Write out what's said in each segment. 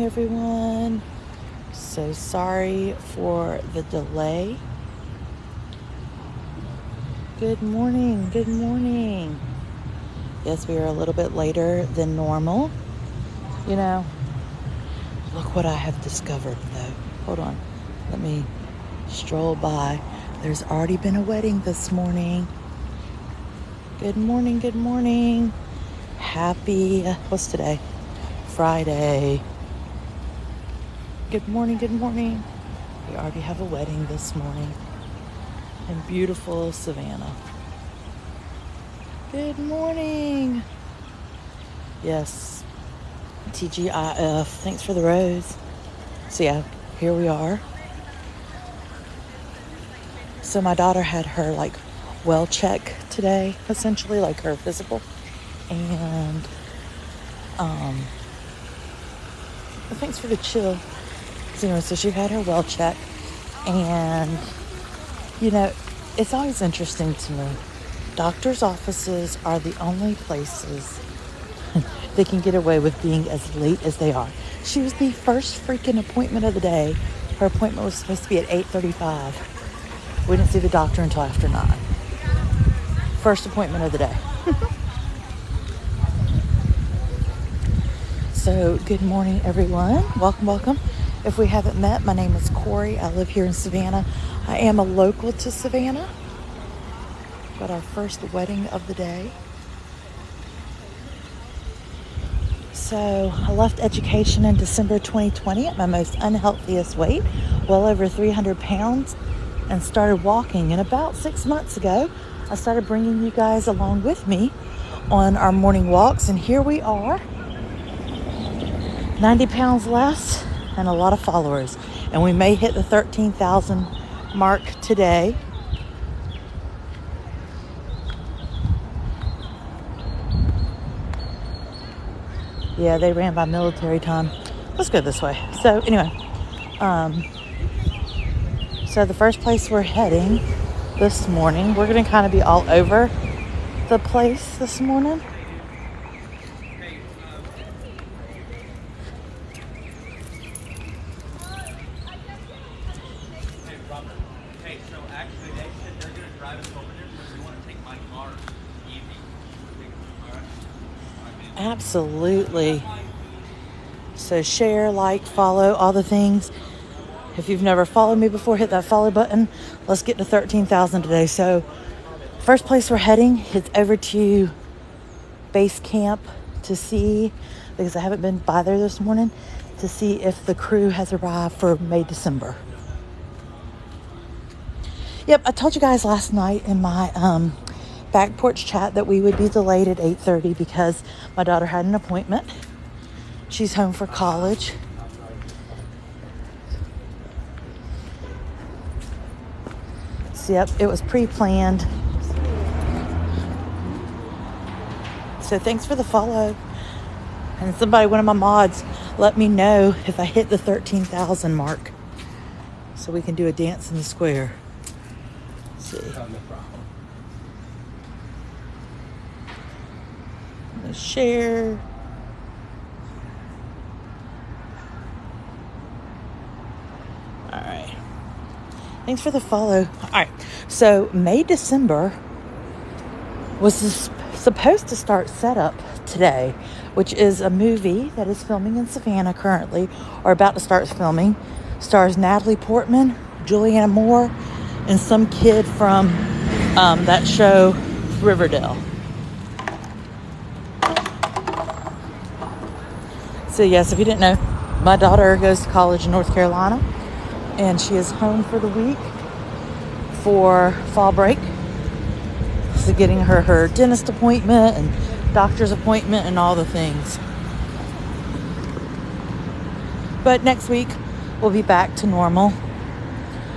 everyone. So sorry for the delay. Good morning. Good morning. Yes, we are a little bit later than normal. You know, look what I have discovered though. Hold on. Let me stroll by. There's already been a wedding this morning. Good morning. Good morning. Happy, what's today? Friday. Good morning. Good morning. We already have a wedding this morning in beautiful Savannah. Good morning. Yes. TGIF. Thanks for the rose. So yeah, here we are. So my daughter had her well check today, essentially, like her physical. And thanks for the chill. So anyway, so she had her well check. And it's always interesting to me. Doctors' offices are the only places they can get away with being as late as they are. She was the first freaking appointment of the day. Her appointment was supposed to be at 8:35. We didn't see the doctor until after 9. First appointment of the day. So good morning, everyone. Welcome, welcome. If we haven't met, my name is Corey. I live here in Savannah. I am a local to Savannah. Got our first wedding of the day. So I left education in December 2020 at my most unhealthiest weight, well over 300 pounds, and started walking. And about 6 months ago, I started bringing you guys along with me on our morning walks. And here we are, 90 pounds less and a lot of followers. And we may hit the 13,000 mark today. Yeah, they ran by military time. Let's go this way. So anyway, so the first place we're heading this morning, we're going to kind of be all over the place this morning. Absolutely. So share, like, follow, all the things. If you've never followed me before, hit that follow button. Let's get to 13,000 today. So first place we're heading is over to base camp to see, because I haven't been by there this morning, to see if the crew has arrived for May, December. Yep, I told you guys last night in my back porch chat that we would be delayed at 8:30 because my daughter had an appointment. She's home for college. So, yep, it was pre-planned. So thanks for the follow. And one of my mods, let me know if I hit the 13,000 mark so we can do a dance in the square. Let's see. Share. All right. Thanks for the follow. All right. So May, December was supposed to start setup today, which is a movie that is filming in Savannah currently, or about to start filming. Stars Natalie Portman, Julianne Moore, and some kid from that show, Riverdale. So yes, if you didn't know, my daughter goes to college in North Carolina, and she is home for the week for fall break. So getting her dentist appointment and doctor's appointment and all the things. But next week, we'll be back to normal.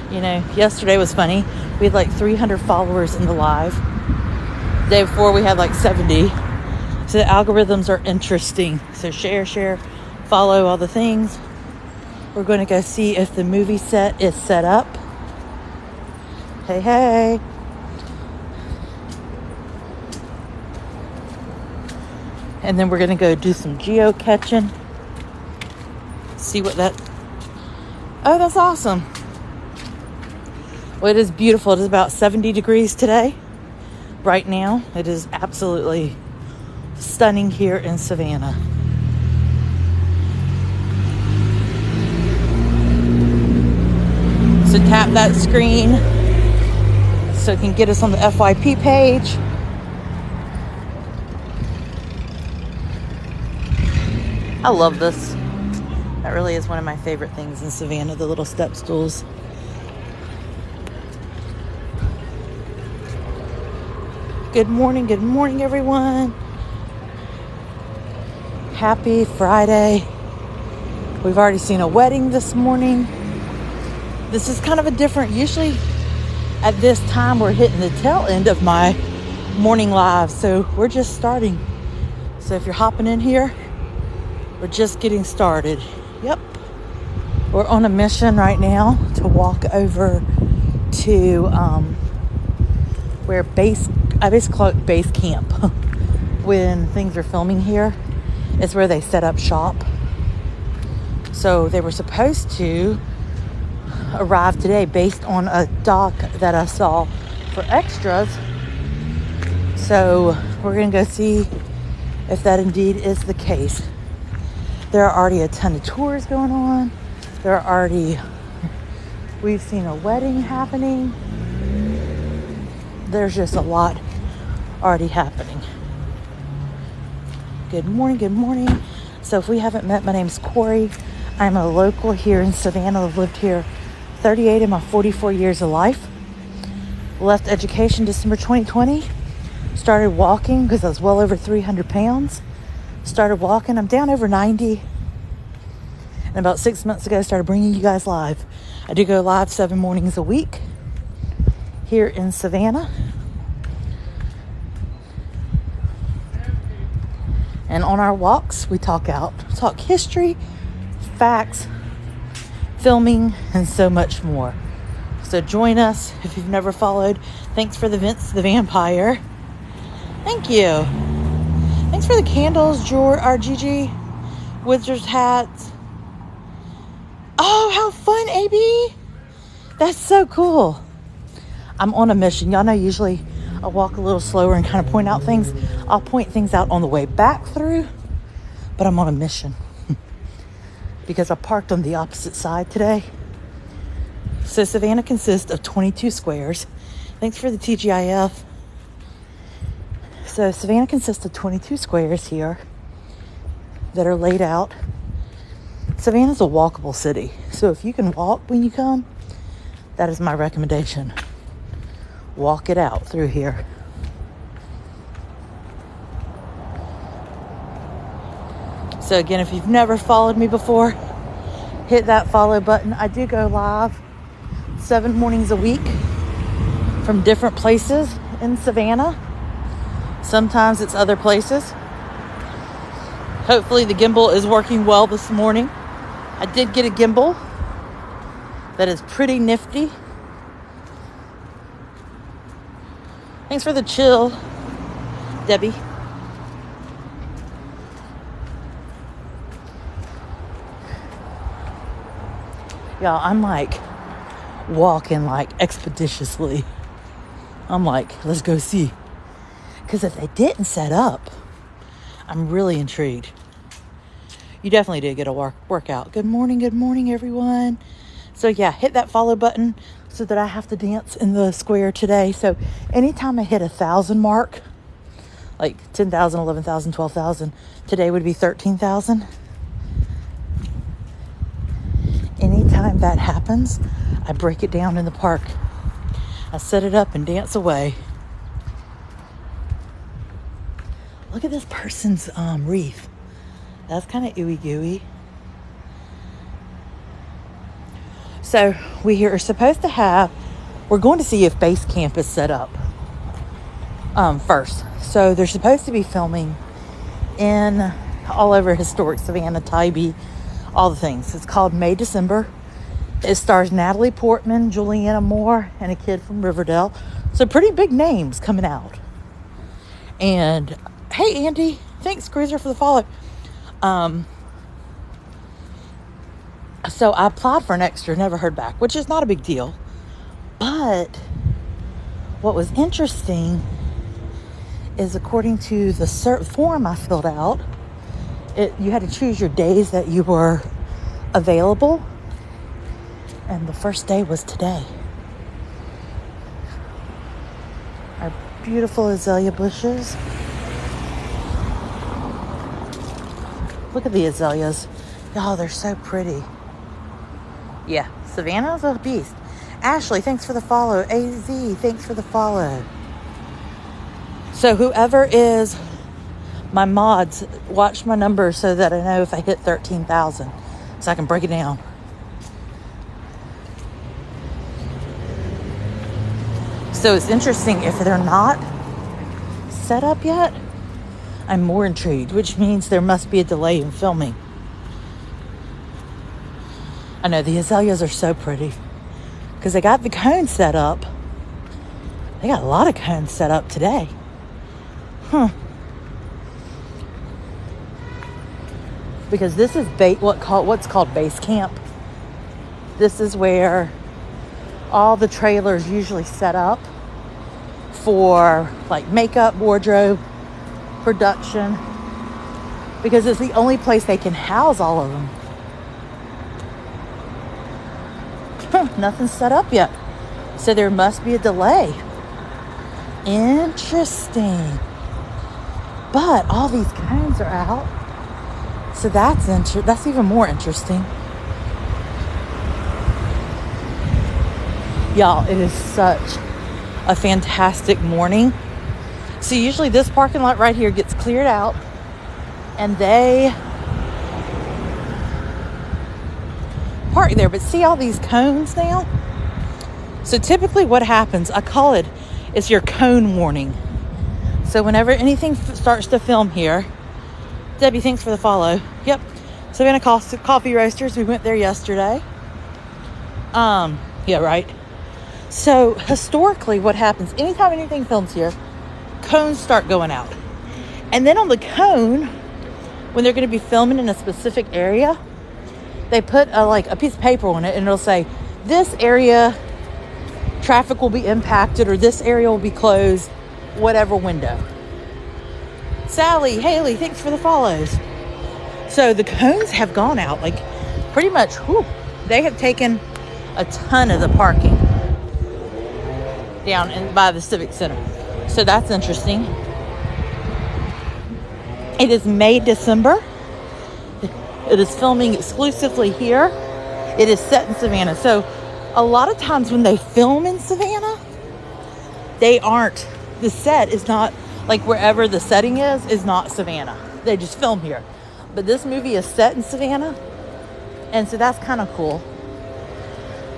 Yesterday was funny. We had 300 followers in the live. The day before, we had 70. So the algorithms are interesting. So share, follow, all the things. We're going to go see if the movie set is set up. Hey. And then we're going to go do some geocaching. see what that... Oh, that's awesome. Well, it is beautiful. It is about 70 degrees today. Right now, it is absolutely stunning here in Savannah. So tap that screen so it can get us on the FYP page. I love this. That really is one of my favorite things in Savannah, the little step stools. Good morning, everyone. Happy Friday. We've already seen a wedding this morning. This is kind of a different, usually at this time we're hitting the tail end of my morning live, so we're just starting. So if you're hopping in here, we're just getting started. Yep. We're on a mission right now to walk over to where I basically call it base camp. When things are filming here, it's where they set up shop. So they were supposed to arrive today based on a doc that I saw for extras. So we're gonna go see if that indeed is the case. There are already a ton of tours going on. We've seen a wedding happening. There's just a lot already happening. Good morning. So if we haven't met, my name's Corey. I'm a local here in Savannah. I've lived here 38 of my 44 years of life. Left education December 2020. Started walking because I was well over 300 pounds. Started walking. I'm down over 90. And about 6 months ago, I started bringing you guys live. I do go live 7 mornings a week here in Savannah. And on our walks, we talk history, facts, filming, and so much more. So join us if you've never followed. Thanks for the Vince the Vampire. Thank you. Thanks for the candles, our Gigi. Wizard's hats. Oh, how fun, AB. That's so cool. I'm on a mission. Y'all know usually I walk a little slower and kind of point out things. I'll point things out on the way back through, but I'm on a mission because I parked on the opposite side today. So Savannah consists of 22 squares. Thanks for the TGIF. So Savannah consists of 22 squares here that are laid out. Savannah's a walkable city. So if you can walk when you come, that is my recommendation. Walk it out through here. So again, if you've never followed me before, hit that follow button. I do go live 7 mornings a week from different places in Savannah. Sometimes it's other places. Hopefully the gimbal is working well this morning. I did get a gimbal that is pretty nifty. Thanks for the chill, Debbie. Y'all, I'm like walking like expeditiously. I'm like, let's go see. Because if they didn't set up, I'm really intrigued. You definitely did get a workout. Good morning, everyone. So yeah, hit that follow button so that I have to dance in the square today. So anytime I hit 1,000 mark, like 10,000, 11,000, 12,000, today would be 13,000. Anytime that happens, I break it down in the park. I set it up and dance away. Look at this person's wreath. That's kind of ooey gooey. So we are supposed to we're going to see if base camp is set up first. So they're supposed to be filming in all over historic Savannah, Tybee, all the things. It's called May December. It stars Natalie Portman, Juliana Moore, and a kid from Riverdale. So pretty big names coming out. And hey, Andy, thanks, Cruiser, for the follow. So I applied for an extra, never heard back, which is not a big deal. But what was interesting is, according to the form I filled out, you had to choose your days that you were available. And the first day was today. Our beautiful azalea bushes. Look at the azaleas. Oh, they're so pretty. Yeah, Savannah's a beast. Ashley, thanks for the follow. AZ, thanks for the follow. So whoever is my mods, watch my numbers so that I know if I hit 13,000, so I can break it down. So it's interesting, if they're not set up yet, I'm more intrigued, which means there must be a delay in filming. I know the azaleas are so pretty because they got the cones set up. They got a lot of cones set up today. Because this is what's called base camp. This is where all the trailers usually set up for like makeup, wardrobe, production, because it's the only place they can house all of them. Nothing's set up yet, so there must be a delay. Interesting. But all these cones are out, so that's even more interesting. Y'all, it is such a fantastic morning. So usually this parking lot right here gets cleared out, and they park there. But see all these cones now? So typically what happens, I call it's your cone warning. So whenever anything starts to film here, Debbie, thanks for the follow. Yep. Savannah Coffee Roasters, we went there yesterday. Yeah, right. So historically what happens, anytime anything films here, cones start going out. And then on the cone, when they're going to be filming in a specific area, they put a piece of paper on it, and it'll say, this area, traffic will be impacted, or this area will be closed, whatever window. Sally, Haley, thanks for the follows. So the cones have gone out, pretty much, they have taken a ton of the parking down by the Civic Center. So that's interesting. It is May, December. It is filming exclusively here. It is set in Savannah. So a lot of times when they film in Savannah, the set is not, wherever the setting is not Savannah. They just film here. But this movie is set in Savannah, and so that's kind of cool.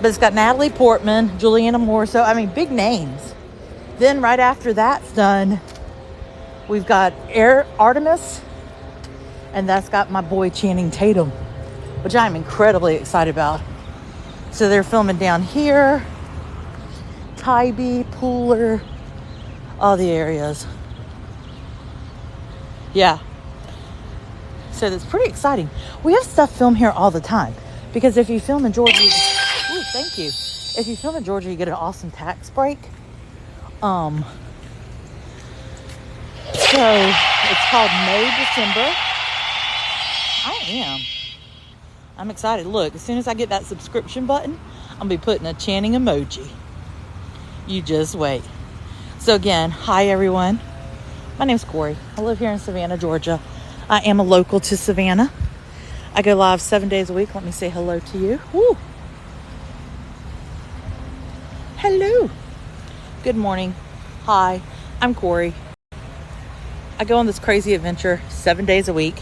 But it's got Natalie Portman, Juliana Moore, so big names. Then right after that's done, we've got Artemis, and that's got my boy Channing Tatum, which I'm incredibly excited about. So they're filming down here, Tybee, Pooler, all the areas. Yeah. So that's pretty exciting. We have stuff filmed here all the time, because if you film in Georgia, thank you. If you film in Georgia, you get an awesome tax break. So it's called May, December. I'm excited. Look, as soon as I get that subscription button, I'm going to be putting a Channing emoji. You just wait. So again, hi everyone. My name's Corey. I live here in Savannah, Georgia. I am a local to Savannah. I go live 7 days a week. Let me say hello to you. Woo. Hello. Good morning. Hi, I'm Corey. I go on this crazy adventure 7 days a week.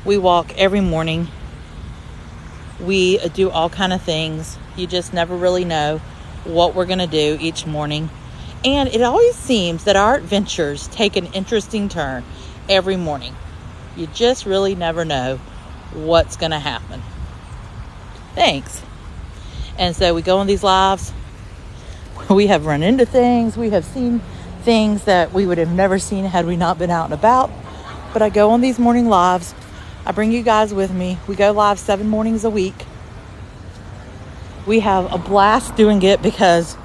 We walk every morning. We do all kind of things. You just never really know what we're going to do each morning. And it always seems that our adventures take an interesting turn every morning. You just really never know what's going to happen. Thanks. And so we go on these lives. We have run into things. We have seen things that we would have never seen had we not been out and about. But I go on these morning lives I bring you guys with me. We go live 7 mornings a week. We have a blast doing it because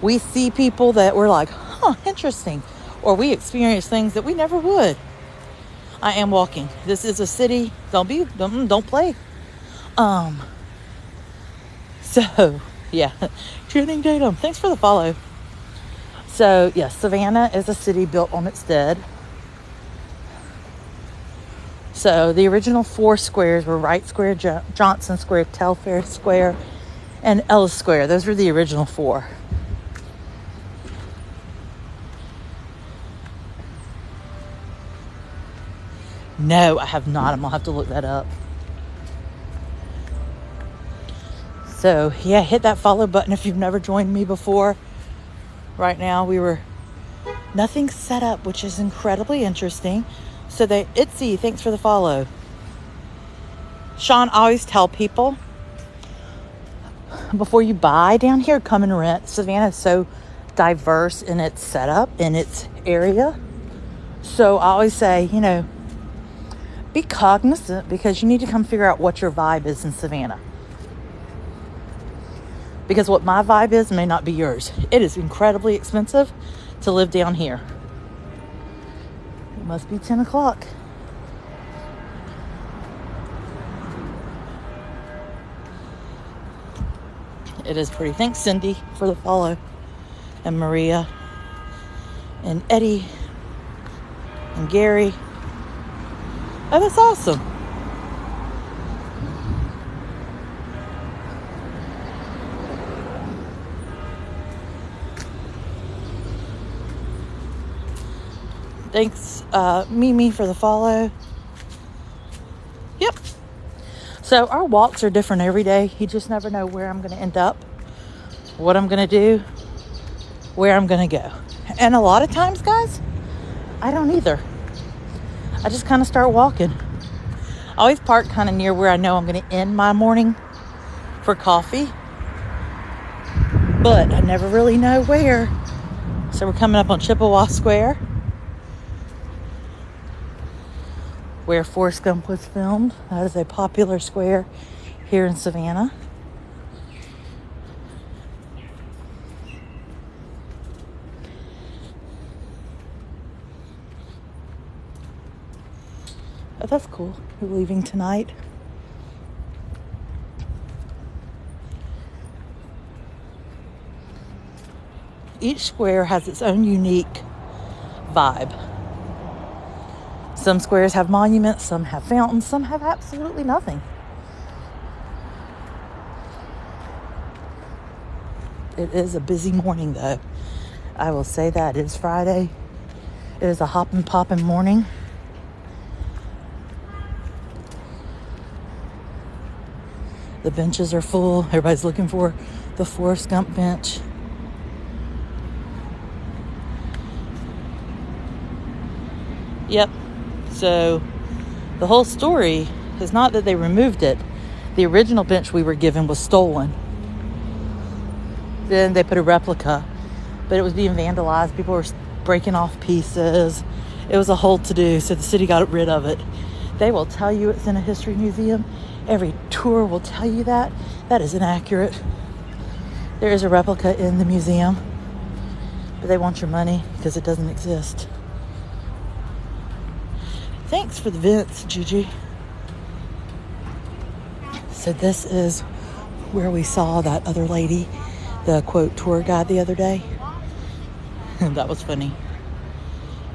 we see people that we're like, huh, interesting. Or we experience things that we never would. I am walking. This is a city. Don't play. So, yeah. Channing Tatum. Thanks for the follow. So, yes, Savannah is a city built on its dead. So, the original 4 squares were Wright Square, Johnson Square, Telfair Square, and Ellis Square. Those were the original 4. No, I have not. I'm going to have to look that up. So, yeah, hit that follow button if you've never joined me before. Right now, nothing's set up, which is incredibly interesting. So, Itzy, thanks for the follow. Sean, I always tell people, before you buy down here, come and rent. Savannah is so diverse in its setup, in its area. So, I always say, be cognizant because you need to come figure out what your vibe is in Savannah. Because what my vibe is may not be yours. It is incredibly expensive to live down here. It must be 10 o'clock. It is pretty. Thanks, Cindy, for the follow. And Maria. And Eddie. And Gary. Oh, that's awesome. Thanks, Mimi, for the follow. Yep. So our walks are different every day. You just never know where I'm going to end up, what I'm going to do, where I'm going to go. And a lot of times, guys, I don't either. I just kind of start walking. I always park kind of near where I know I'm going to end my morning for coffee. But I never really know where. So we're coming up on Chippewa Square, where Forrest Gump was filmed. That is a popular square here in Savannah. Oh, that's cool. We're leaving tonight. Each square has its own unique vibe. Some squares have monuments, some have fountains, some have absolutely nothing. It is a busy morning, though. I will say that. It is Friday. It is a hoppin' poppin' morning. The benches are full. Everybody's looking for the Forrest Gump bench. Yep. So the whole story is not that they removed it. The original bench we were given was stolen. Then they put a replica, but it was being vandalized. People were breaking off pieces. It was a whole to-do, so the city got rid of it. They will tell you it's in a history museum. Every tour will tell you that. That is inaccurate. There is a replica in the museum, but they want your money because it doesn't exist. Thanks for the vents, Gigi. So this is where we saw that other lady, the quote tour guide the other day. That was funny.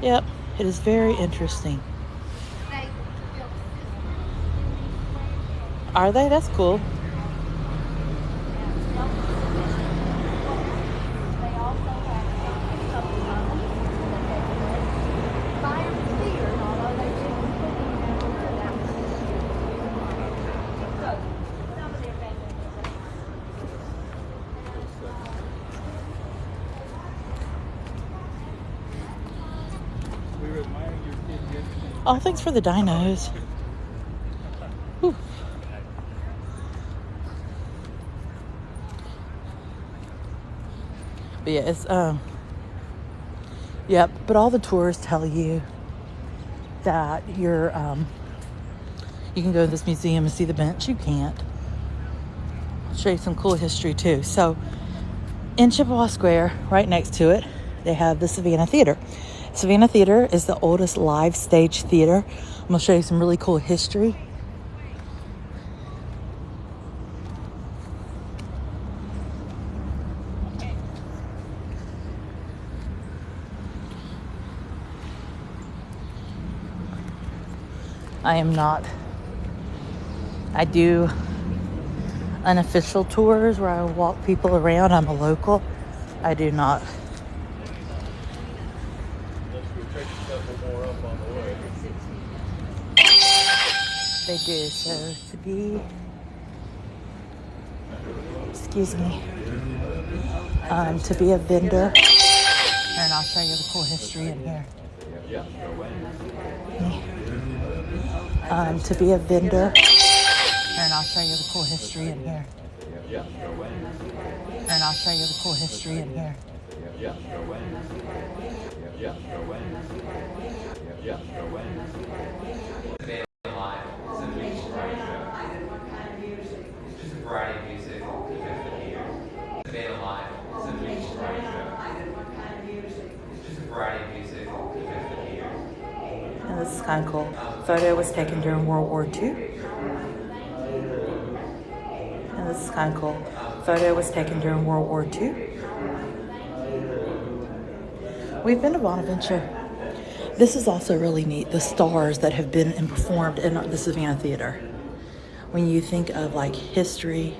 Yep, it is very interesting. Are they? That's cool. Oh, thanks for the dinos. Whew. But yeah, it's yep. But all the tours tell you that you're You can go to this museum and see the bench. You can't. I'll show you some cool history too. So in Chippewa Square, right next to it, they have the Savannah Theater. Savannah Theater is the oldest live stage theater. I'm going to show you some really cool history. I am not. I do unofficial tours where I walk people around. I'm a local. I do not. They do. So to be, excuse me, to be a vendor, and I'll show you the cool history in here. To be a vendor, and I'll show you the cool history in here. And I'll show you the cool history in here. Variety of music, Savannah Live, it's a mixed variety show. It's just a variety of music, And this is kind of cool. Photo was taken during World War II. And this is kind of cool. Photo was taken during World War II. We've been to Bonaventure. This is also really neat. The stars that have been and performed in the Savannah Theater. When you think of like history.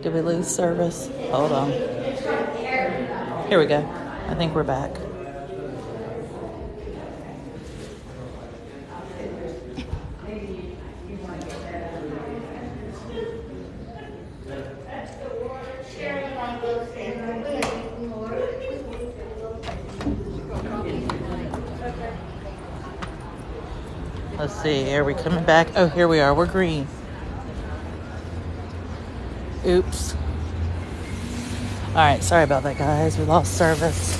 Did we lose service? Hold on. Here we go. I think we're back. Let's see. Are we coming back? Oh, here we are. We're green. Oops. All right. Sorry about that, guys. We lost service.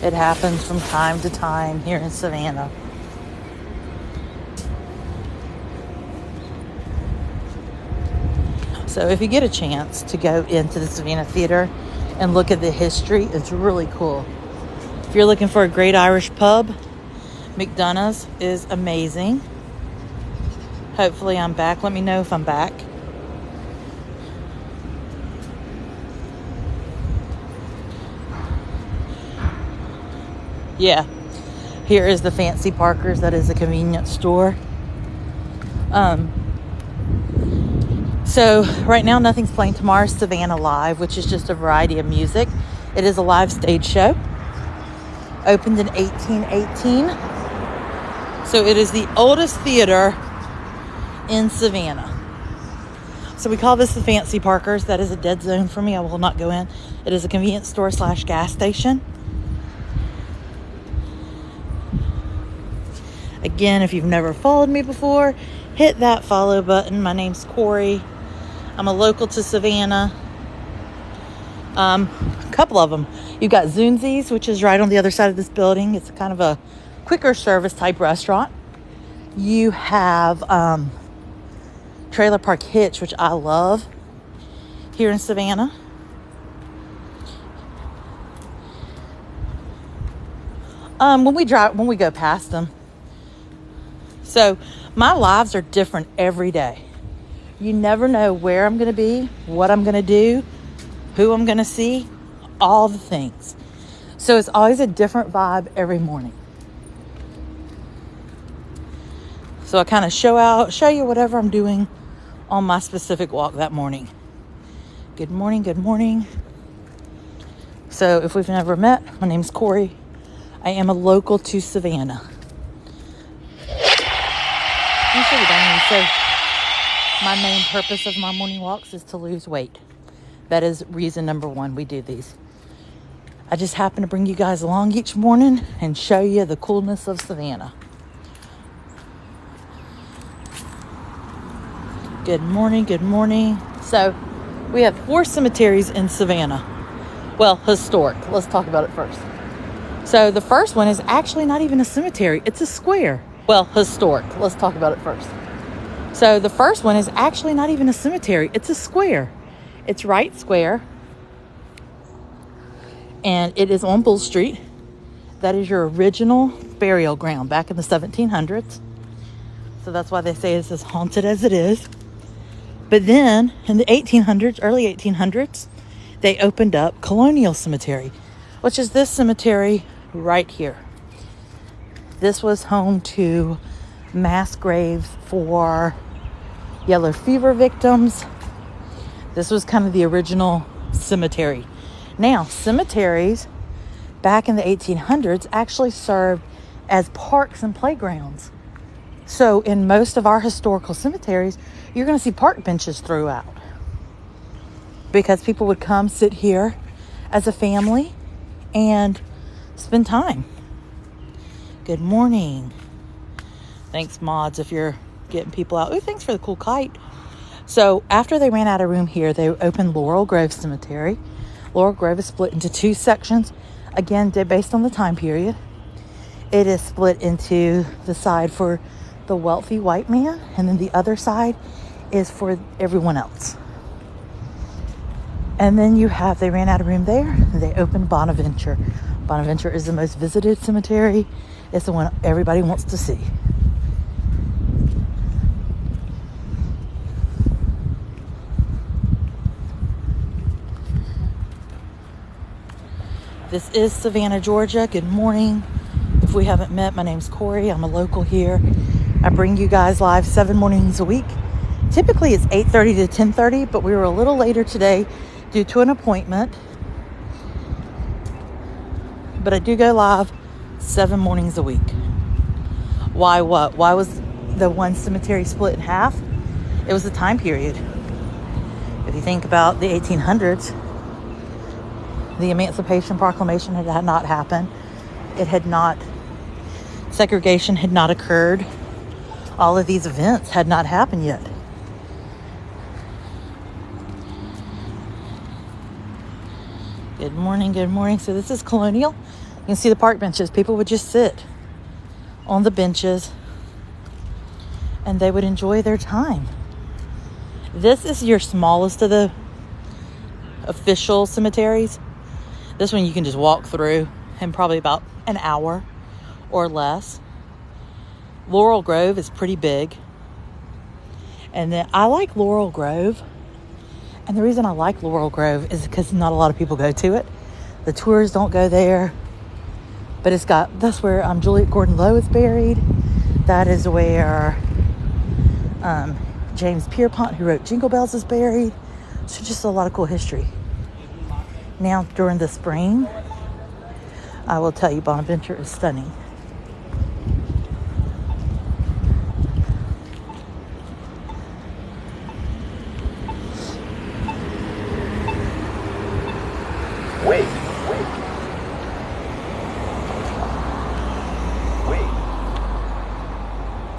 It happens from time to time here in Savannah. So if you get a chance to go into the Savannah Theater and look at the history, it's really cool. If you're looking for a great Irish pub, McDonough's is amazing. Hopefully I'm back. Let me know if I'm back. Yeah. Here is the Fancy Parker's. That is a convenience store. So right now nothing's playing. Tomorrow's Savannah Live, which is just a variety of music. It is a live stage show. Opened in 1818. So it is the oldest theater in Savannah. So we call this the Fancy Parker's. That is a dead zone for me. I will not go in. It is a convenience store / gas station. Again, if you've never followed me before, hit that follow button. My name's Corey. I'm a local to Savannah. A couple of them. You've got Zunzi's, which is right on the other side of this building. It's kind of a quicker service type restaurant. You have Trailer Park Hitch, which I love here in Savannah. When we go past them. So my lives are different every day. You never know where I'm going to be, what I'm going to do, who I'm going to see, all the things. So it's always a different vibe every morning. So I kind of show you whatever I'm doing on my specific walk that morning. Good morning, good morning. So if we've never met, my name's Corey. I am a local to Savannah. You should have done me. So my main purpose of my morning walks is to lose weight. That is reason number one we do these. I just happen to bring you guys along each morning and show you the coolness of Savannah. Good morning, good morning. So We have 4 cemeteries in Savannah. Well, historic. Let's talk about it first. So the first one is actually not even a cemetery. It's a square. Well, historic. Let's talk about it first. So the first one is actually not even a cemetery. It's a square. It's right square. And it is on Bull Street. That is your original burial ground back in the 1700s. So that's why they say it's as haunted as it is. But then in the 1800s, early 1800s, they opened up Colonial Cemetery, which is this cemetery right here. This was home to mass graves for yellow fever victims. This was kind of the original cemetery. Now, cemeteries back in the 1800s actually served as parks and playgrounds. So in most of our historical cemeteries, you're going to see park benches throughout, because people would come sit here as a family and spend time. Good morning. Thanks, mods, if you're getting people out. Oh, thanks for the cool kite. So after they ran out of room here, they opened Laurel Grove Cemetery. Laurel Grove is split into 2 sections. Again, based on the time period. It is split into the side for the wealthy white man, and then the other side is for everyone else. And then they ran out of room there, and they opened Bonaventure. Bonaventure is the most visited cemetery. It's the one everybody wants to see. This is Savannah, Georgia. Good morning. If we haven't met, my name's Corey. I'm a local here. I bring you guys live 7 mornings a week. Typically it's 8:30 to 10:30, but we were a little later today due to an appointment. But I do go live 7 mornings a week. Why what? Why was the one cemetery split in half? It was the time period. If you think about the 1800s, the Emancipation Proclamation had not happened. Segregation had not occurred. All of these events had not happened yet. Good morning, good morning. So this is Colonial. You can see the park benches. People would just sit on the benches and they would enjoy their time. This is your smallest of the official cemeteries. This one you can just walk through in probably about an hour or less. Laurel Grove is pretty big. And then I like Laurel Grove. And the reason I like Laurel Grove is because not a lot of people go to it. The tours don't go there. But that's where Juliet Gordon Lowe is buried. That is where James Pierpont, who wrote Jingle Bells, is buried. So just a lot of cool history. Now, during the spring, I will tell you, Bonaventure is stunning. Wait.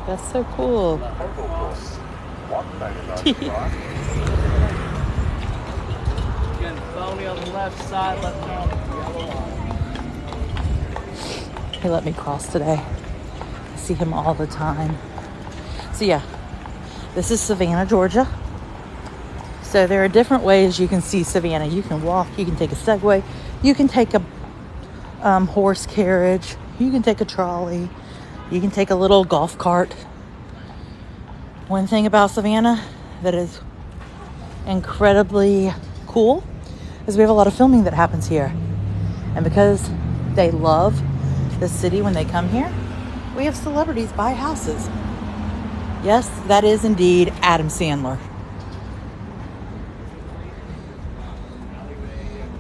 That's so cool. Again, phony on the left side, left on the yellow line. He let me cross today. I see him all the time. So yeah, this is Savannah, Georgia. So there are different ways you can see Savannah. You can walk, you can take a Segway, you can take a horse carriage, you can take a trolley, you can take a little golf cart. One thing about Savannah that is incredibly cool is we have a lot of filming that happens here. And because they love the city when they come here, we have celebrities buy houses. Yes, that is indeed Adam Sandler.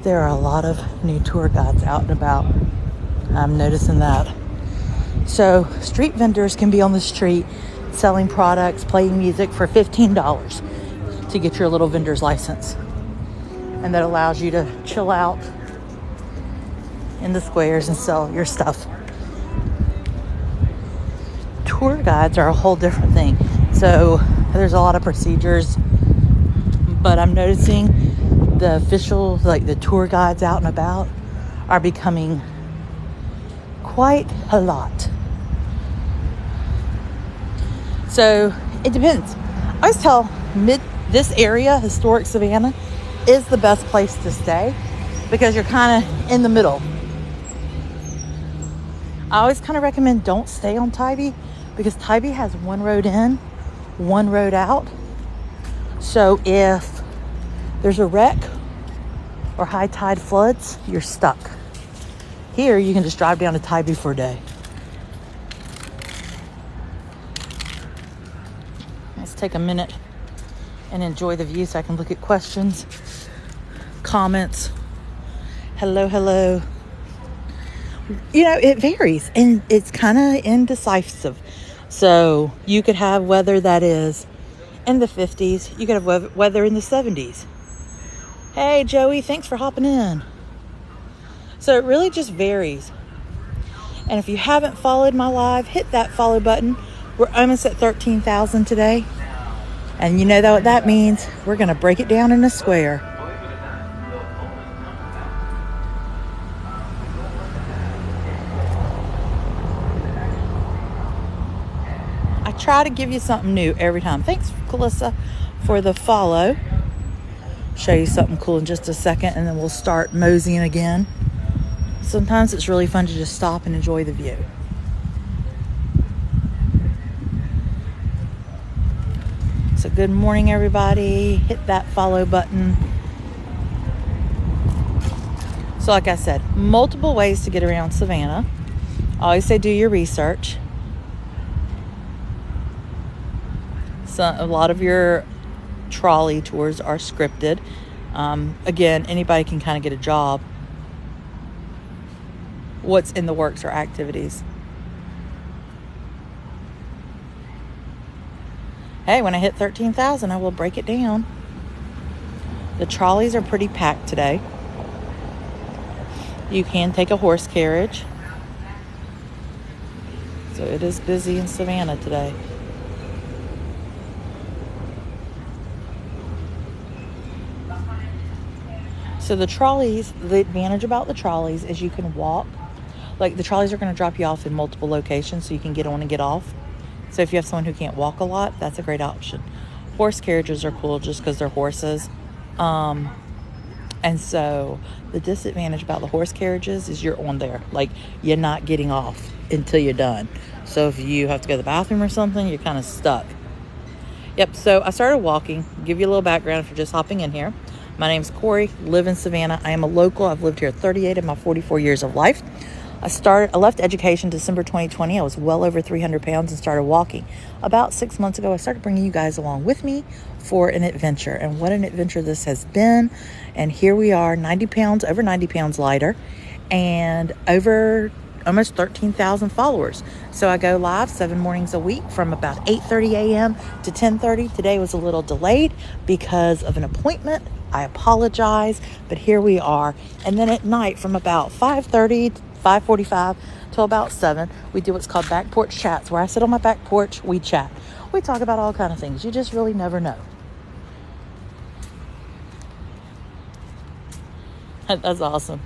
There are a lot of new tour guides out and about. I'm noticing that. So street vendors can be on the street selling products, playing music for $15 to get your little vendor's license. And that allows you to chill out in the squares and sell your stuff. Tour guides are a whole different thing. So there's a lot of procedures but I'm noticing the official, like the tour guides out and about, are becoming quite a lot. So it depends. I always tell this area, historic Savannah, is the best place to stay because you're kind of in the middle. I always kind of recommend don't stay on Tybee because Tybee has one road in, one road out. So if there's a wreck or high tide floods, you're stuck. Here, you can just drive down to Tybee for a day. Let's take a minute and enjoy the view so I can look at questions, comments. Hello. You know, it varies and it's kind of indecisive. So you could have weather that is in the 50s. You could have weather in the 70s. Hey, Joey, thanks for hopping in. So it really just varies. And if you haven't followed my live, hit that follow button. We're almost at 13,000 today. And you know what that means. We're going to break it down in a square. I try to give you something new every time. Thanks, Calissa, for the follow. Show you something cool in just a second, and then we'll start moseying again. Sometimes it's really fun to just stop and enjoy the view. So good morning, everybody. Hit that follow button. So like I said, multiple ways to get around Savannah. I always say do your research. So a lot of your trolley tours are scripted. Again, anybody can kind of get a job. What's in the works are activities. Hey, when I hit 13,000, I will break it down. The trolleys are pretty packed today. You can take a horse carriage. So it is busy in Savannah today. So the trolleys, the advantage about the trolleys is you can walk. Like the trolleys are going to drop you off in multiple locations so you can get on and get off. So if you have someone who can't walk a lot, that's a great option. Horse carriages are cool just because they're horses. And so the disadvantage about the horse carriages is you're on there. Like you're not getting off until you're done. So if you have to go to the bathroom or something, you're kind of stuck. Yep, so I started walking. Give you a little background if you're just hopping in here. My name's Corey, live in Savannah. I am a local. I've lived here 38 of my 44 years of life. I left education December 2020. I was well over 300 pounds and started walking. About 6 months ago, I started bringing you guys along with me for an adventure. And what an adventure this has been. And here we are, 90 pounds, over 90 pounds lighter, and over almost 13,000 followers. So I go live 7 mornings a week from about 8:30 a.m. to 10:30. Today was a little delayed because of an appointment. I apologize, but here we are. And then at night from about 5:30 to 5:45 till about 7, we do what's called back porch chats, where I sit on my back porch, we chat. We talk about all kind of things. You just really never know. That's awesome.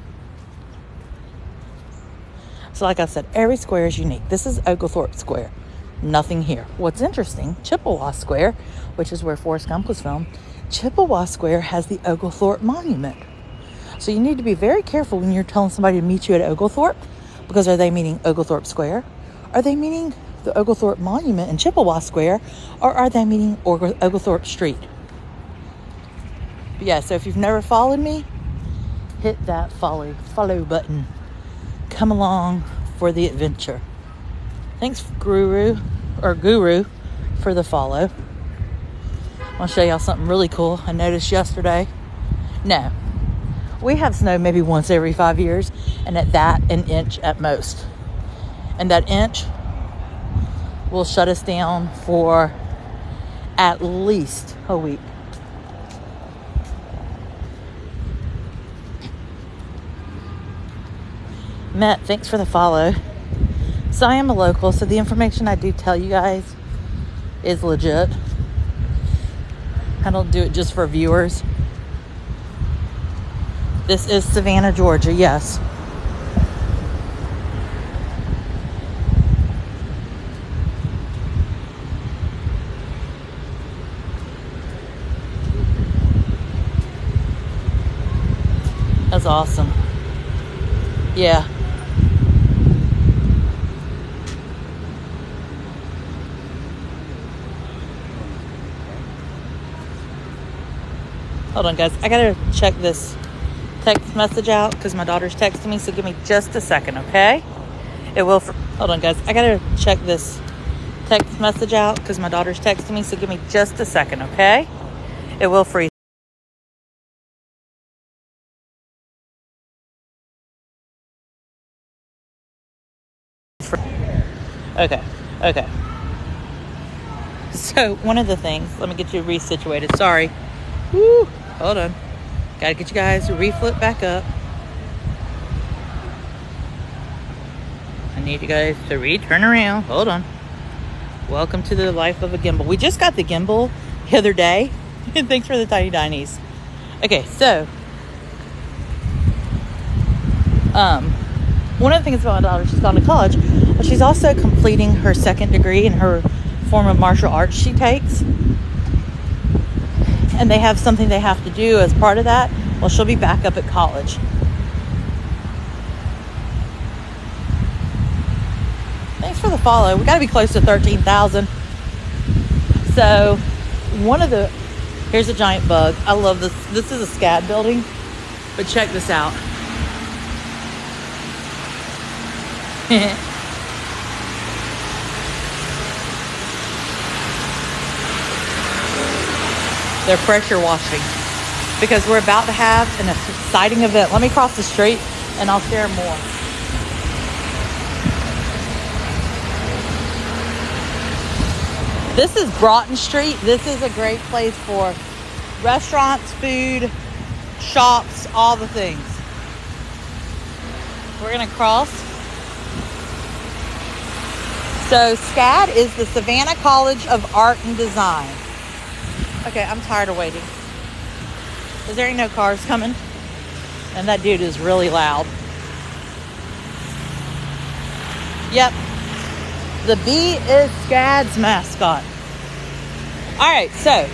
So like I said, every square is unique. This is Oglethorpe Square. Nothing here. What's interesting, Chippewa Square, which is where Forrest Gump was filmed, Chippewa Square has the Oglethorpe Monument. So you need to be very careful when you're telling somebody to meet you at Oglethorpe, because are they meaning Oglethorpe Square? Are they meaning the Oglethorpe Monument in Chippewa Square? Or are they meaning Oglethorpe Street? But yeah, so if you've never followed me, hit that follow button. Come along for the adventure. Thanks, Guru, for the follow. I'll show y'all something really cool I noticed yesterday. No, we have snow maybe once every 5 years, and at that, an inch at most. And that inch will shut us down for at least a week. Matt, thanks for the follow. So I am a local, so the information I do tell you guys is legit. I don't do it just for viewers. This is Savannah, Georgia, yes. That's awesome. Yeah. Hold on, guys. I gotta check this text message out because my daughter's texting me. So give me just a second, okay? It will. Hold on, guys. I gotta check this text message out because my daughter's texting me. So give me just a second, okay? It will freeze. Okay. Okay. So one of the things, let me get you resituated. Sorry. Woo. Hold on. Gotta get you guys to reflip back up. I need you guys to turn around. Hold on. Welcome to the life of a gimbal. We just got the gimbal the other day. Thanks for the tiny dinies. Okay, so one of the things about my daughter, she's gone to college, but she's also completing her second degree in her form of martial arts she takes. And they have something they have to do as part of that. Well, she'll be back up at college. Thanks for the follow. We got to be close to 13,000. So here's a giant bug. I love this. This is a SCAD building, but check this out. They're pressure washing because we're about to have an exciting event. Let me cross the street and I'll share more. This is Broughton Street. This is a great place for restaurants, food, shops, all the things. We're gonna cross. So SCAD is the Savannah College of Art and Design. Okay, I'm tired of waiting. Is there ain't no cars coming? And that dude is really loud. Yep. The bee is SCAD's mascot. All right, so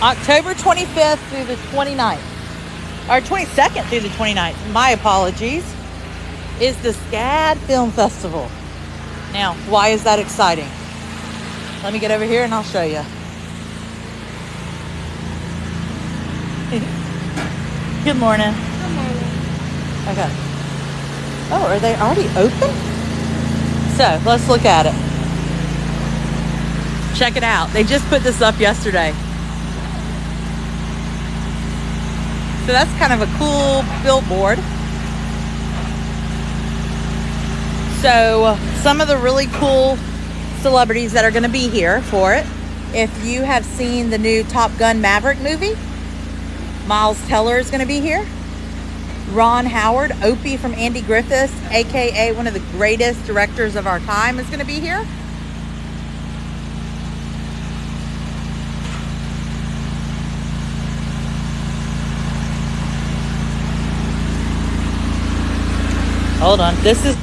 October 25th through the 29th, or 22nd through the 29th, my apologies, is the SCAD Film Festival. Now, why is that exciting? Let me get over here and I'll show you. Good morning. Good morning. Okay. Oh, are they already open? So, let's look at it. Check it out. They just put this up yesterday. So that's kind of a cool billboard. So, some of the really cool celebrities that are going to be here for it. If you have seen the new Top Gun Maverick movie, Miles Teller is going to be here. Ron Howard, Opie from Andy Griffiths, aka one of the greatest directors of our time, is going to be here. Hold on, this is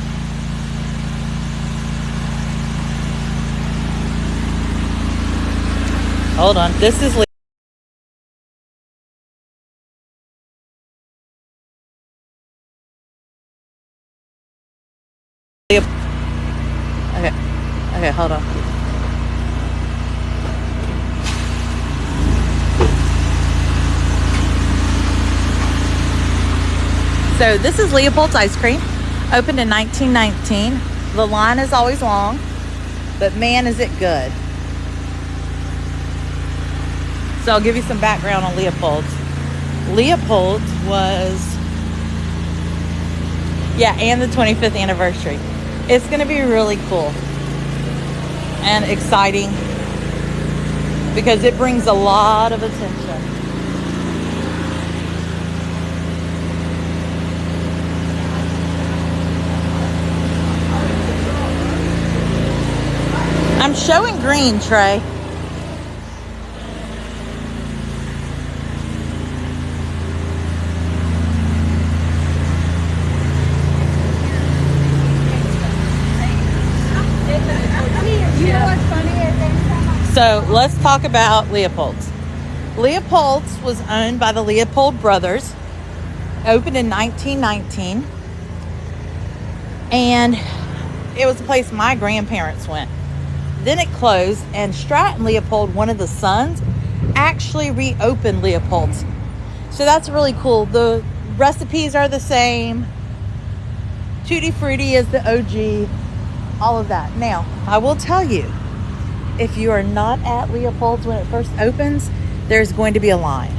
Okay, hold on. So this is Leopold's Ice Cream, opened in 1919. The line is always long, but man, is it good. So I'll give you some background on Leopold's. Leopold's was, and the 25th anniversary. It's going to be really cool and exciting because it brings a lot of attention. I'm showing green, Trey. So let's talk about Leopold's. Leopold's was owned by the Leopold brothers, opened in 1919, and it was a place my grandparents went. Then it closed, and Stratton Leopold, one of the sons, actually reopened Leopold's. So that's really cool. The recipes are the same. Tutti Frutti is the OG, all of that. Now, I will tell you, if you are not at Leopold's when it first opens, there's going to be a line.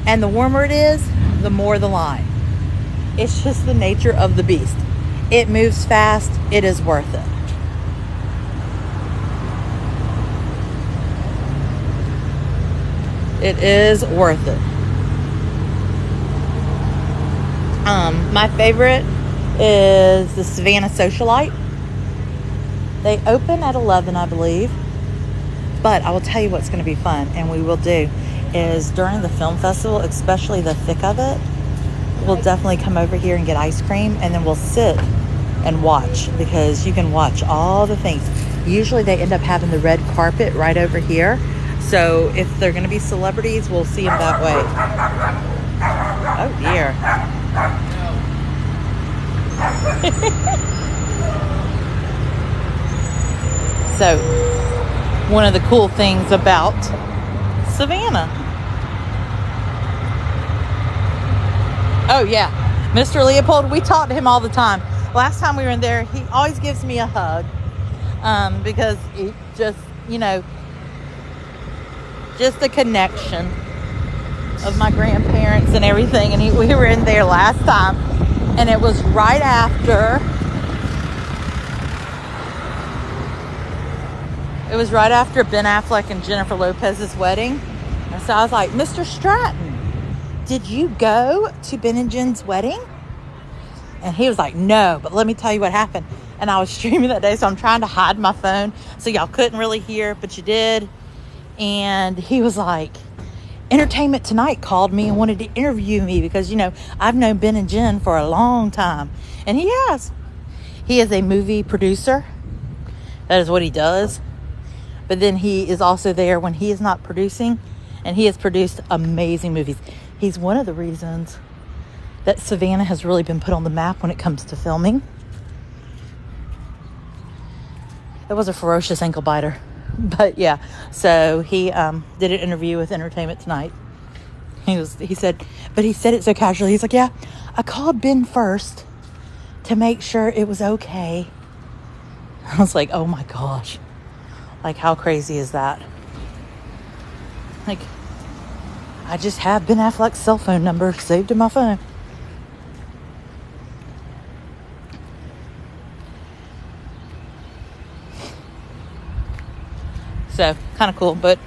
And the warmer it is, the more the line. It's just the nature of the beast. It moves fast. It is worth it. It is worth it. My favorite is the Savannah Socialite. They open at 11, I believe. But I will tell you what's going to be fun, and we will do, is during the film festival, especially the thick of it, we'll definitely come over here and get ice cream, and then we'll sit and watch, because you can watch all the things. Usually they end up having the red carpet right over here. So if they're going to be celebrities, we'll see them that way. Oh dear. So one of the cool things about Savannah. Oh yeah, Mr. Leopold, we talk to him all the time. Last time we were in there, he always gives me a hug, because it just, just the connection of my grandparents and everything. And we were in there last time, and it was right after Ben Affleck and Jennifer Lopez's wedding. And so I was like, Mr. Stratton, did you go to Ben and Jen's wedding? And he was like, no, but let me tell you what happened. And I was streaming that day, so I'm trying to hide my phone so y'all couldn't really hear, but you did. And he was like, Entertainment Tonight called me and wanted to interview me because, I've known Ben and Jen for a long time. And he has. He is a movie producer. That is what he does. But then he is also there when he is not producing, and he has produced amazing movies. He's one of the reasons that Savannah has really been put on the map when it comes to filming. That was a ferocious ankle biter. But yeah, so he did an interview with Entertainment Tonight. He said it so casually. He's like, yeah, I called Ben first to make sure it was okay. I was like, oh my gosh. Like, how crazy is that? Like, I just have Ben Affleck's cell phone number saved in my phone. So, kind of cool. But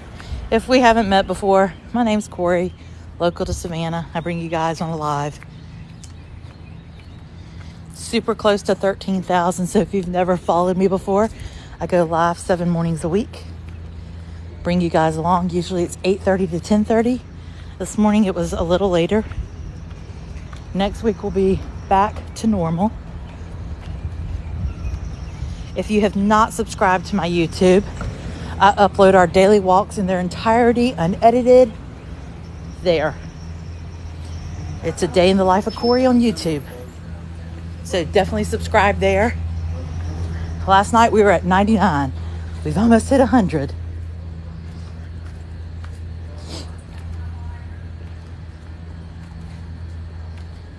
if we haven't met before, my name's Corey, local to Savannah. I bring you guys on a live. Super close to 13,000. So if you've never followed me before, I go live 7 mornings a week. Bring you guys along. Usually it's 8:30 to 10:30. This morning it was a little later. Next week we'll be back to normal. If you have not subscribed to my YouTube, I upload our daily walks in their entirety, unedited, there. It's a day in the life of Corey on YouTube. So definitely subscribe there. Last night we were at 99. We've almost hit 100.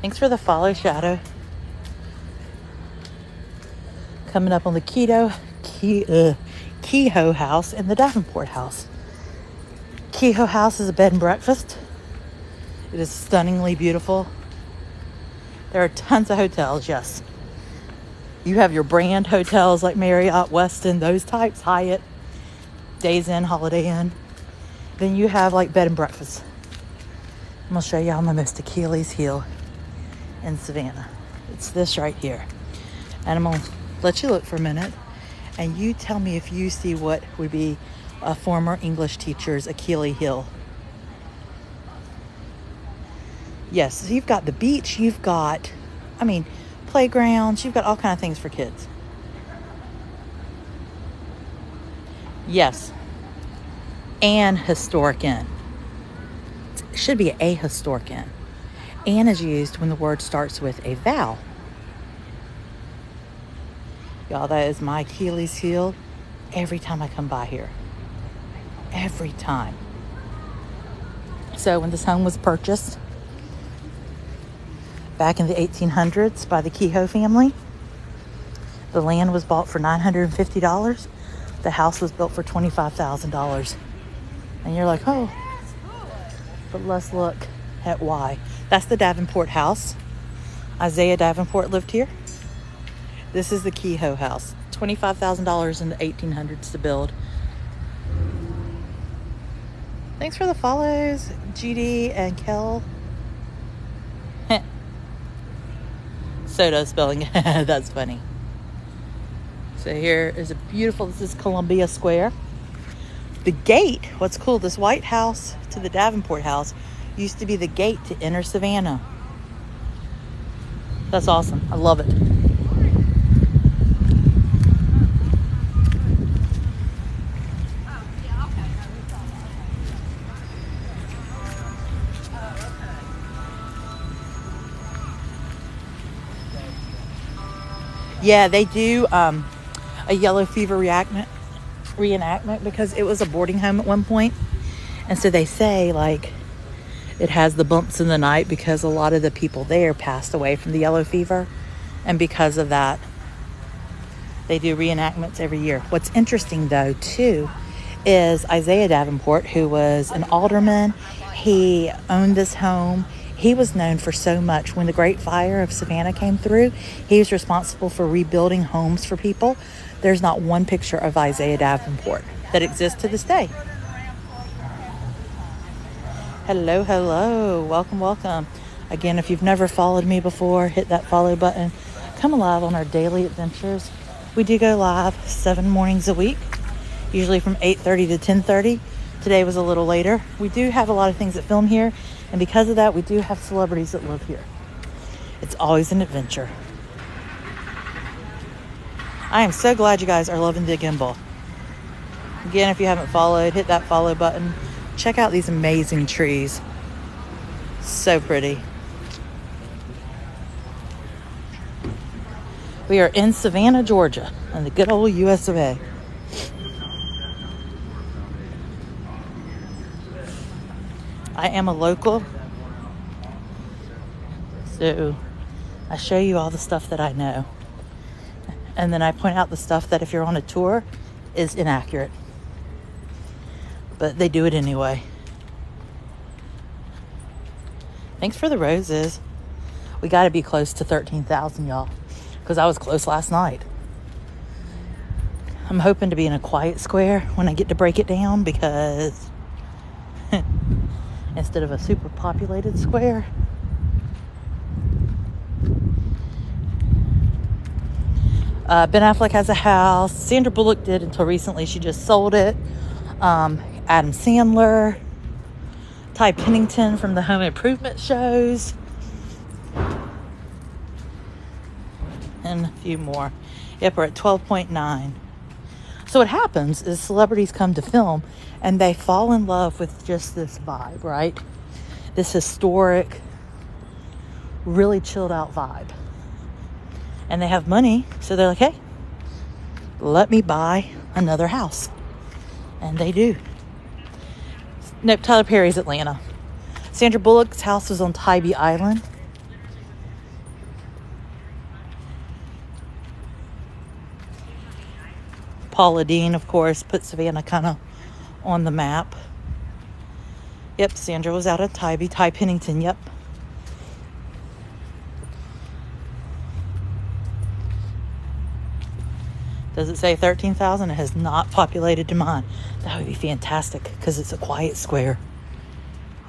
Thanks for the follow, Shadow. Coming up on the Kehoe House and the Davenport House. Kehoe House is a bed and breakfast. It is stunningly beautiful. There are tons of hotels, yes. You have your brand hotels like Marriott, Westin, those types, Hyatt, Days Inn, Holiday Inn. Then you have like bed and breakfast. I'm going to show y'all my most Achilles heel in Savannah. It's this right here. And I'm going to let you look for a minute. And you tell me if you see what would be a former English teacher's Achilles heel. Yes, so you've got the beach, you've got, playgrounds, you've got all kinds of things for kids. Yes, An historic inn. It should be a historic inn. An is used when the word starts with a vowel. Y'all, that is my Achilles heel every time I come by here. Every time. So when this home was purchased back in the 1800s by the Kehoe family, the land was bought for $950. The house was built for $25,000. And you're like, oh, but let's look at why. That's the Davenport house. Isaiah Davenport lived here. This is the Kehoe house. $25,000 in the 1800s to build. Thanks for the follows, GD and Kel. Soda spelling. That's funny. So here is a beautiful, this is Columbia Square. The gate, what's cool, this white house to the Davenport house used to be the gate to enter Savannah. That's awesome. I love it. Yeah, they do a yellow fever reenactment because it was a boarding home at one point. And so they say, like, it has the bumps in the night because a lot of the people there passed away from the yellow fever. And because of that, they do reenactments every year. What's interesting, though, too, is Isaiah Davenport, who was an alderman. He owned this home. He was known for so much. When the Great Fire of Savannah came through, he was responsible for rebuilding homes for people. There's not one picture of Isaiah Davenport that exists to this day. Hello, hello. Welcome, welcome. Again, if you've never followed me before, hit that follow button. Come alive on our daily adventures. We do go live 7 mornings a week, usually from 8:30 to 10:30. Today was a little later. We do have a lot of things that film here, and because of that, we do have celebrities that live here. It's always an adventure. I am so glad you guys are loving the gimbal. Again, if you haven't followed, hit that follow button. Check out these amazing trees. So pretty. We are in Savannah, Georgia, in the good old US of A. I am a local, so I show you all the stuff that I know. And then I point out the stuff that if you're on a tour is inaccurate. But they do it anyway. Thanks for the roses. We got to be close to 13,000, y'all, because I was close last night. I'm hoping to be in a quiet square when I get to break it down, because instead of a super populated square. Ben Affleck has a house. Sandra Bullock did until recently. She just sold it. Adam Sandler. Ty Pennington from the home improvement shows. And a few more. Yep, we're at 12.9. So what happens is celebrities come to film and they fall in love with just this vibe, right? This historic, really chilled out vibe. And they have money, so they're like, hey, let me buy another house. And they do. Nope, Tyler Perry's Atlanta. Sandra Bullock's house was on Tybee Island. Paula Deen, of course, put Savannah kind of on the map. Yep, Sandra was out at Tybee. Ty Pennington, yep. Does it say 13,000? It has not populated to mine. That would be fantastic because it's a quiet square.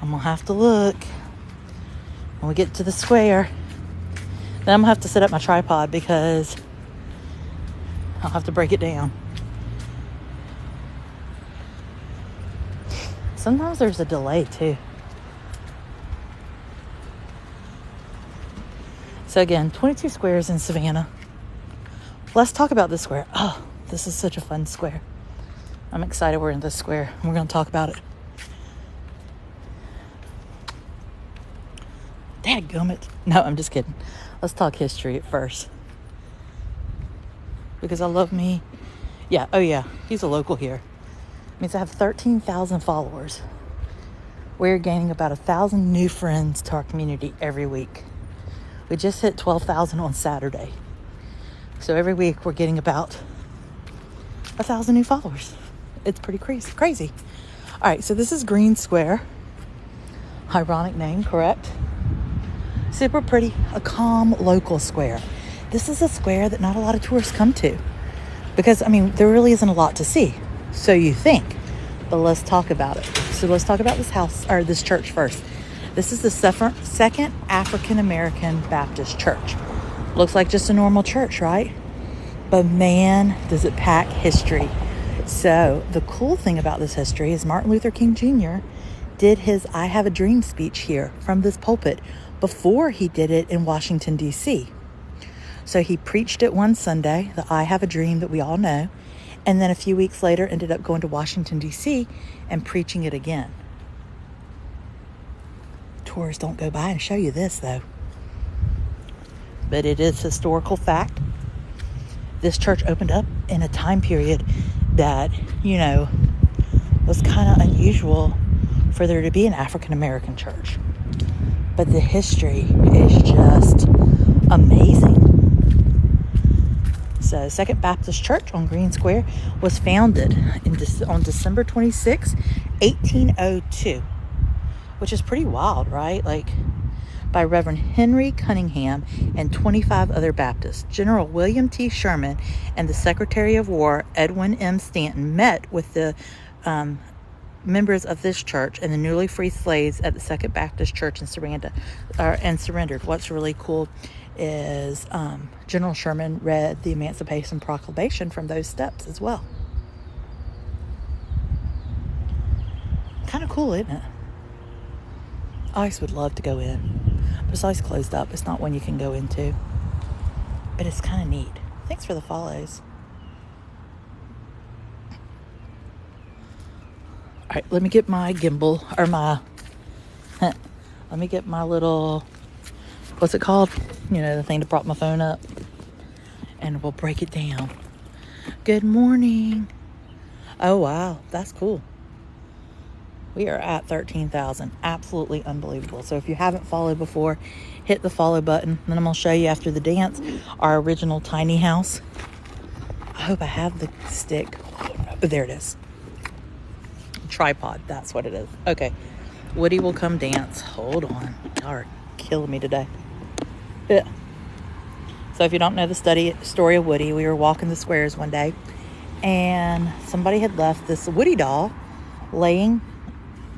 I'm going to have to look when we get to the square. Then I'm going to have to set up my tripod because I'll have to break it down. Sometimes there's a delay too. So again, 22 squares in Savannah. Let's talk about this square. Oh, this is such a fun square. I'm excited we're in this square. We're going to talk about it. Dadgummit. No, I'm just kidding. Let's talk history at first. Because I love me. Yeah, oh yeah, he's a local here. Means I have 13,000 followers. We're gaining about 1,000 new friends to our community every week. We just hit 12,000 on Saturday. So every week we're getting about 1,000 new followers. It's pretty crazy. All right, so this is Green Square. Ironic name, correct? Super pretty, a calm local square. This is a square that not a lot of tourists come to because, I mean, there really isn't a lot to see. So you think, but let's talk about it. So let's talk about this house or this church first. This is the Second African American Baptist Church. Looks like just a normal church, right? But man, does it pack history. So the cool thing about this history is Martin Luther King Jr. did his I Have a Dream speech here from this pulpit before he did it in Washington, D.C. So he preached it one Sunday, the I Have a Dream that we all know, and then a few weeks later ended up going to Washington, D.C. and preaching it again. Tours don't go by and show you this, though. But it is historical fact. This church opened up in a time period that, you know, was kind of unusual for there to be an African American church. But the history is just amazing. So Second Baptist Church on Green Square was founded on December 26, 1802, which is pretty wild, right? Like, by Reverend Henry Cunningham and 25 other Baptists. General William T. Sherman and the Secretary of War, Edwin M. Stanton, met with the members of this church and the newly freed slaves at the Second Baptist Church in surrendered. What's really cool is General Sherman read the Emancipation Proclamation from those steps as well. Kind of cool, isn't it? I always would love to go in, but it's always closed up. It's not one you can go into, but it's kind of neat. Thanks for the follows. All right, let me get my gimbal, or let me get my little, what's it called? You know, the thing to prop my phone up, and we'll break it down. Good morning. Oh, wow, that's cool. We are at 13,000. Absolutely unbelievable. So if you haven't followed before, hit the follow button. Then I'm going to show you after the dance our original tiny house. I hope I have the stick. Oh, there it is. Tripod. That's what it is. Okay. Woody will come dance. Hold on. Y'all are killing me today. Yeah. So if you don't know the story of Woody, we were walking the squares one day and somebody had left this Woody doll laying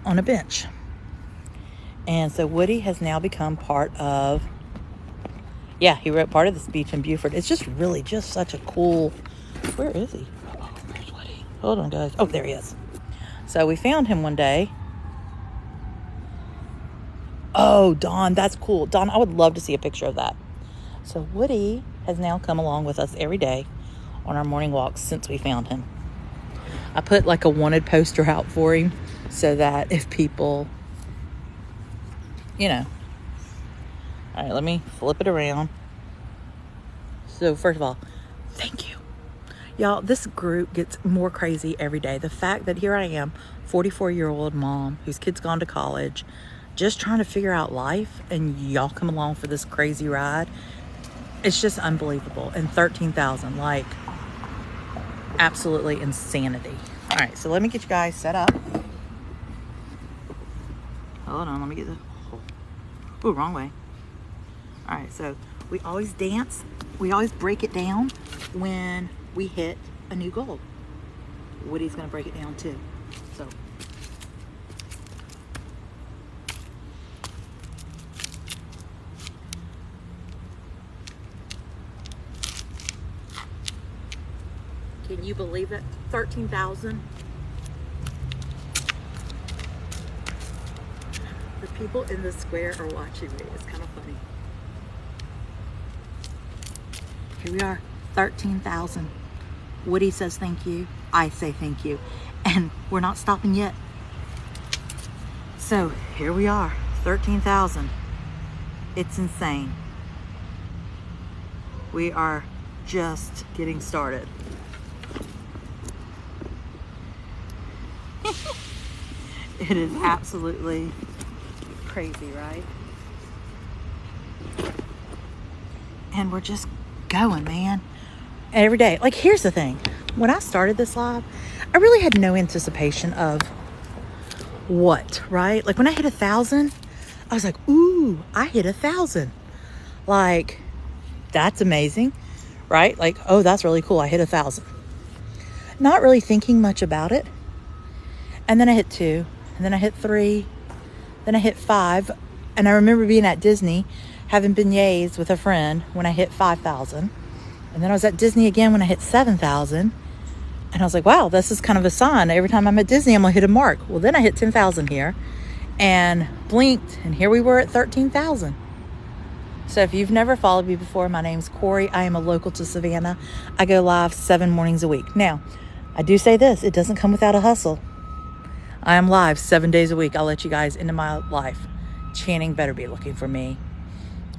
on a bench. And so Woody has now become part of, he wrote part of the speech in Buford. It's just really just such a cool, where is he? Oh, where's Woody? Hold on, guys. Oh, there he is. So we found him one day. Oh, Dawn, that's cool. Dawn, I would love to see a picture of that. So Woody has now come along with us every day on our morning walks since we found him. I put like a wanted poster out for him so that if people, you know. All right, let me flip it around. So first of all, thank you. Y'all, this group gets more crazy every day. The fact that here I am, 44-year-old mom whose kid's gone to college, just trying to figure out life, and y'all come along for this crazy ride. It's just unbelievable. And 13,000, like, absolutely insanity. All right, so let me get you guys set up. Hold on, let me get the, oh, wrong way. All right, so we always dance. We always break it down when we hit a new goal. Woody's gonna break it down too. So. Can you believe it? 13,000. The people in the square are watching me. It's kind of funny. Here we are, 13,000. Woody says thank you. I say thank you. And we're not stopping yet. So here we are, 13,000. It's insane. We are just getting started. It is absolutely crazy, right? And we're just going, man. Every day. Like, here's the thing. When I started this live, I really had no anticipation of what, right? Like, when I hit 1,000, I was like, ooh, I hit 1,000. Like, that's amazing, right? Like, oh, that's really cool. I hit 1,000. Not really thinking much about it. And then I hit 2, and then I hit 3, then I hit 5. And I remember being at Disney, having beignets with a friend when I hit 5,000. And then I was at Disney again when I hit 7,000. And I was like, wow, this is kind of a sign. Every time I'm at Disney, I'm going to hit a mark. Well, then I hit 10,000 here and blinked. And here we were at 13,000. So if you've never followed me before, my name's Corey. I am a local to Savannah. I go live 7 mornings a week. Now, I do say this. It doesn't come without a hustle. I am live 7 days a week. I'll let you guys into my life. Channing better be looking for me.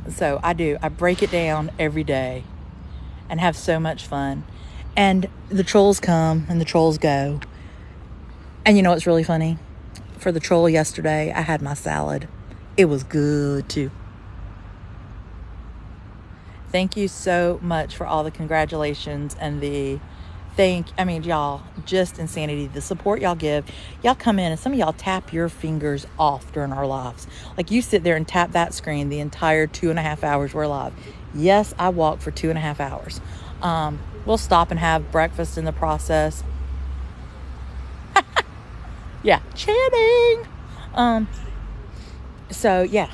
So I do. I break it down every day and have so much fun. And the trolls come and the trolls go. And you know what's really funny? For the troll yesterday, I had my salad. It was good too. Thank you so much for all the congratulations and the y'all, just insanity. The support y'all give. Y'all come in and some of y'all tap your fingers off during our lives. Like, you sit there and tap that screen the entire 2.5 hours we're live. Yes, I walk for 2.5 hours. We'll stop and have breakfast in the process. Yeah, Channing. So yeah,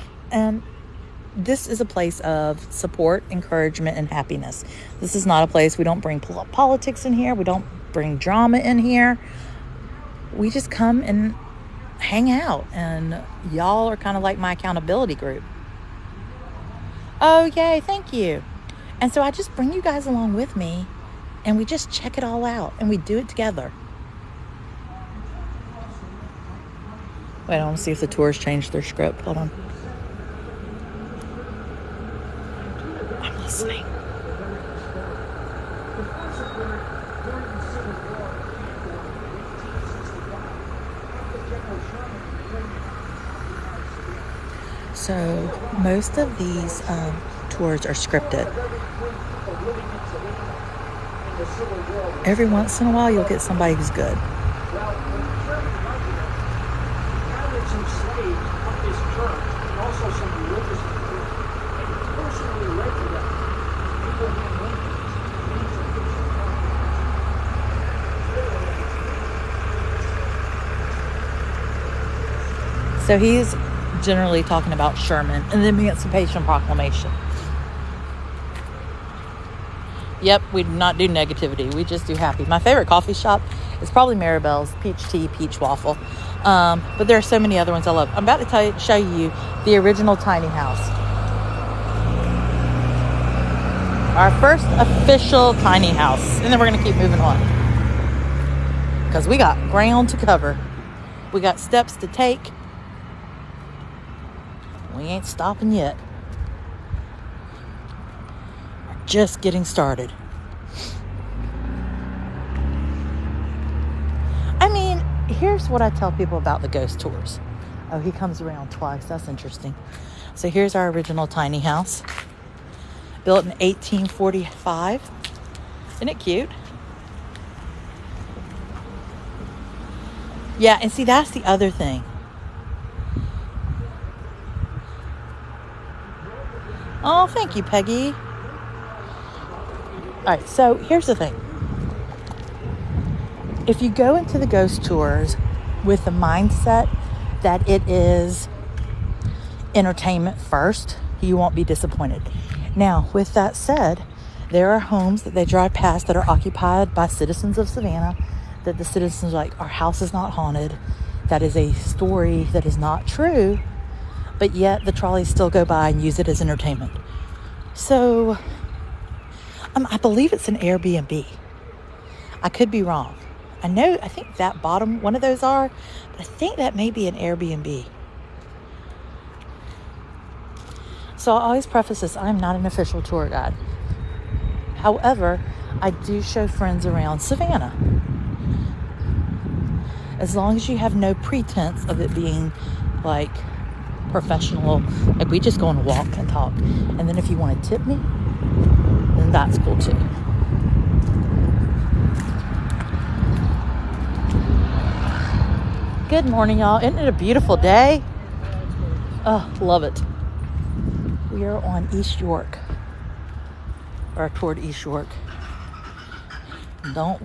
this is a place of support, encouragement, and happiness. This is not a place, we don't bring politics in here. We don't bring drama in here. We just come and hang out, and y'all are kind of like my accountability group. Oh, yay, thank you. And so I just bring you guys along with me, and we just check it all out, and we do it together. Wait, I want to see if the tours changed their script. Hold on. I'm listening. So most of these tours are scripted. Every once in a while, you'll get somebody who's good. So he's generally talking about Sherman and the Emancipation Proclamation. Yep, we do not do negativity. We just do happy. My favorite coffee shop is probably Maribel's Peach Tea, Peach Waffle. But there are so many other ones I love. I'm about to show you the original tiny house. Our first official tiny house. And then we're going to keep moving on. Because we got ground to cover. We got steps to take. We ain't stopping yet. We're just getting started. I mean, here's what I tell people about the ghost tours. Oh, he comes around twice. That's interesting. So here's our original tiny house. Built in 1845. Isn't it cute? Yeah, and see, that's the other thing. Oh, thank you, Peggy. All right, so here's the thing. If you go into the ghost tours with the mindset that it is entertainment first, you won't be disappointed. Now, with that said, there are homes that they drive past that are occupied by citizens of Savannah, that the citizens are like, our house is not haunted. That is a story that is not true. But yet the trolleys still go by and use it as entertainment. So I believe it's an Airbnb. I could be wrong. I think that bottom one of those are, but I think that may be an Airbnb. So I always preface this, I'm not an official tour guide. However, I do show friends around Savannah. As long as you have no pretense of it being like professional, like we just go on a walk and talk. And then if you want to tip me, then that's cool too. Good morning, y'all. Isn't it a beautiful day? Oh, love it. We are on East York, or toward East York. Now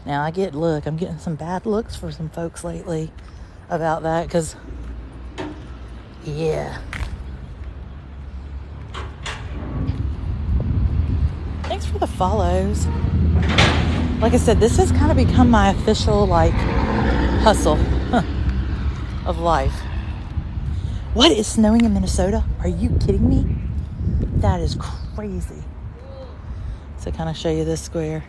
I'm getting some bad looks for some folks lately about that, because, yeah. Thanks for the follows. Like I said, this has kind of become my official, hustle of life. What, is snowing in Minnesota? Are you kidding me? That is crazy. So kind of show you this square.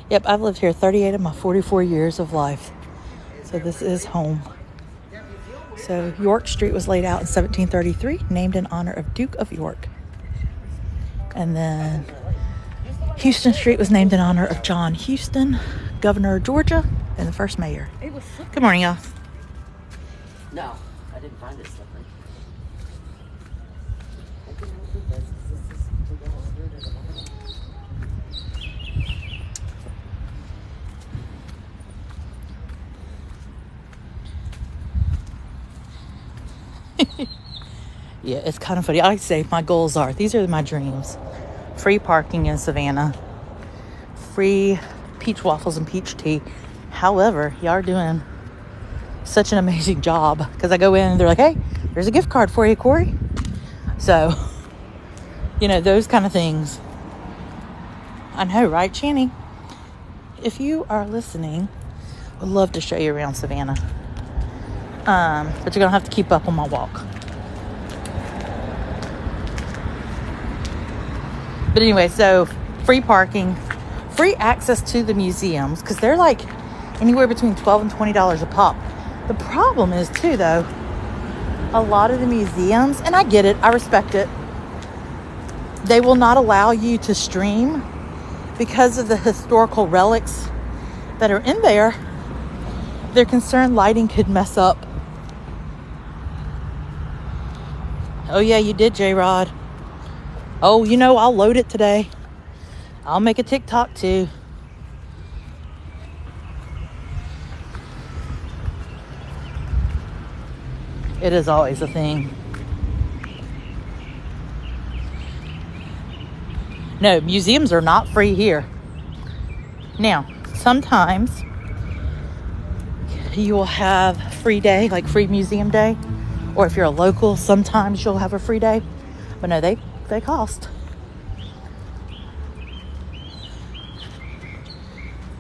Yep, I've lived here 38 of my 44 years of life. So this is home. So York Street was laid out in 1733, named in honor of Duke of York. And then Houston Street was named in honor of John Houston, governor of Georgia, and the first mayor. Good morning, y'all. No, I didn't find it slippery. Yeah, it's kind of funny. I say my goals are, these are my dreams. Free parking in Savannah. Free peach waffles and peach tea. However, y'all are doing such an amazing job, because I go in and they're like, hey, there's a gift card for you, Corey. So, those kind of things. I know, right, Channing? If you are listening, I would love to show you around Savannah. But you're going to have to keep up on my walk. But anyway, so free parking, free access to the museums, because they're like anywhere between $12 and $20 a pop. The problem is too, though, a lot of the museums, and I get it, I respect it, they will not allow you to stream because of the historical relics that are in there. They're concerned lighting could mess up. Oh yeah, you did, J-Rod. Oh, I'll load it today. I'll make a TikTok too. It is always a thing. No, museums are not free here. Now, sometimes you will have free day, like free museum day. Or if you're a local, sometimes you'll have a free day. But no, they cost.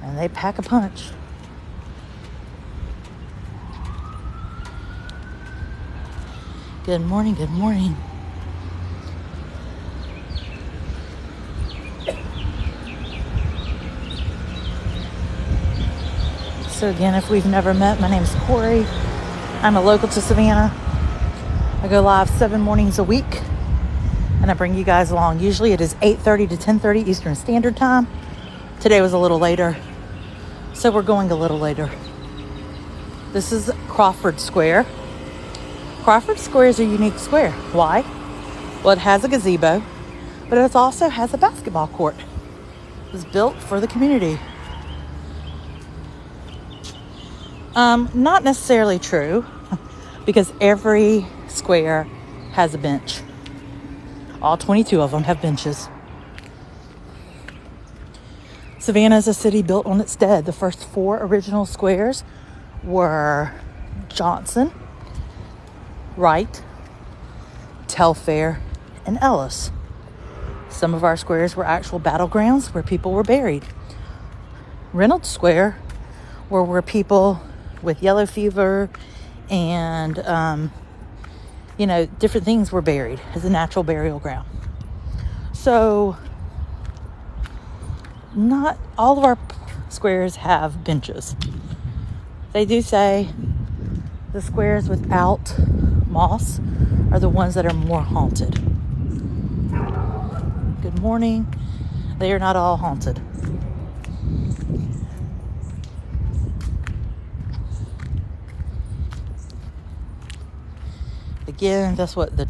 And they pack a punch. Good morning, good morning. So again, if we've never met, my name's Corey. I'm a local to Savannah. I go live 7 mornings a week, and I bring you guys along. Usually it is 8:30 to 10:30 Eastern Standard Time. Today was a little later, so we're going a little later. This is Crawford Square. Crawford Square is a unique square. Why? Well, it has a gazebo, but it also has a basketball court. It was built for the community. Not necessarily true, because every square has a bench. All 22 of them have benches. Savannah is a city built on its dead. The first 4 original squares were Johnson, Wright, Telfair, and Ellis. Some of our squares were actual battlegrounds where people were buried. Reynolds Square were where people with yellow fever and, different things were buried as a natural burial ground. So not all of our squares have benches. They do say the squares without moss are the ones that are more haunted. Good morning. They are not all haunted. Again, that's what the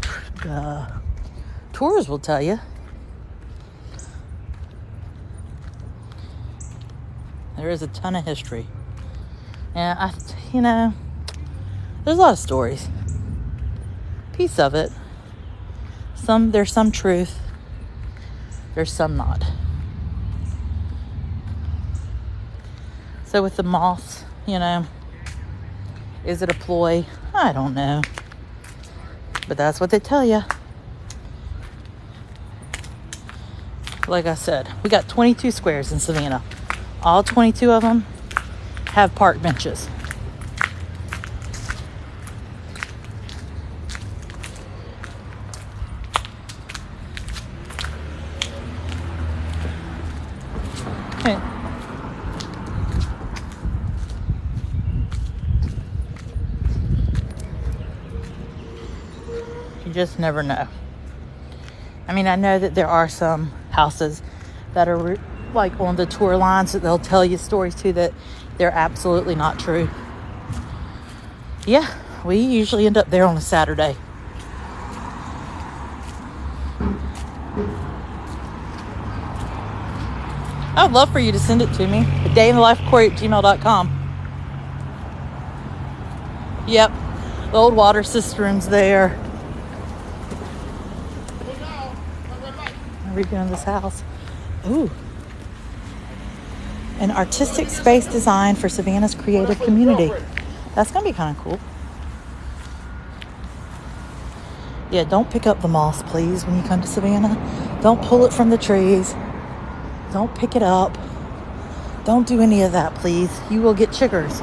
tours will tell you. There is a ton of history. And there's a lot of stories. Piece of it. There's some truth. There's some not. So with the moss, is it a ploy? I don't know. But that's what they tell you. Like I said, we got 22 squares in Savannah. All 22 of them have park benches. Okay. You just never know. I mean, I know that there are some houses that are like on the tour lines that they'll tell you stories too that they're absolutely not true. Yeah, we usually end up there on a Saturday. I'd love for you to send it to me. adayinthelife@gmail.com. Yep, the old water cistern's there. Redoing this house. Ooh. An artistic space design for Savannah's creative community. That's going to be kind of cool. Yeah, don't pick up the moss, please, when you come to Savannah. Don't pull it from the trees. Don't pick it up. Don't do any of that, please. You will get chiggers.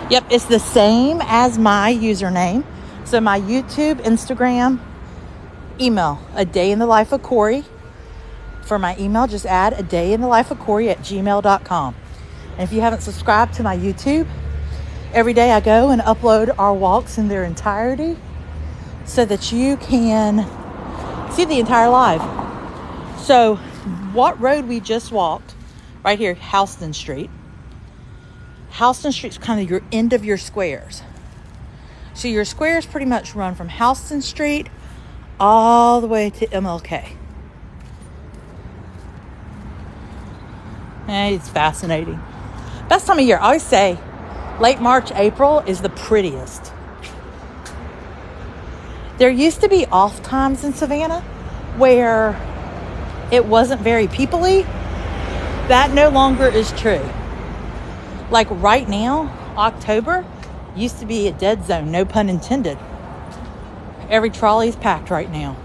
Yep, it's the same as my username. So my YouTube, Instagram, email, adayinthelife.of.Corey. For my email, just add adayinthelife.of.Corey@gmail.com. And if you haven't subscribed to my YouTube, every day I go and upload our walks in their entirety so that you can see the entire live. So what road we just walked, right here, Houston Street. Houston Street's kind of your end of your squares. So your squares pretty much run from Houston Street all the way to MLK. It's fascinating. Best time of year. I always say late March, April is the prettiest. There used to be off times in Savannah where it wasn't very people-y. That no longer is true. Like right now, October used to be a dead zone, no pun intended. Every trolley is packed right now.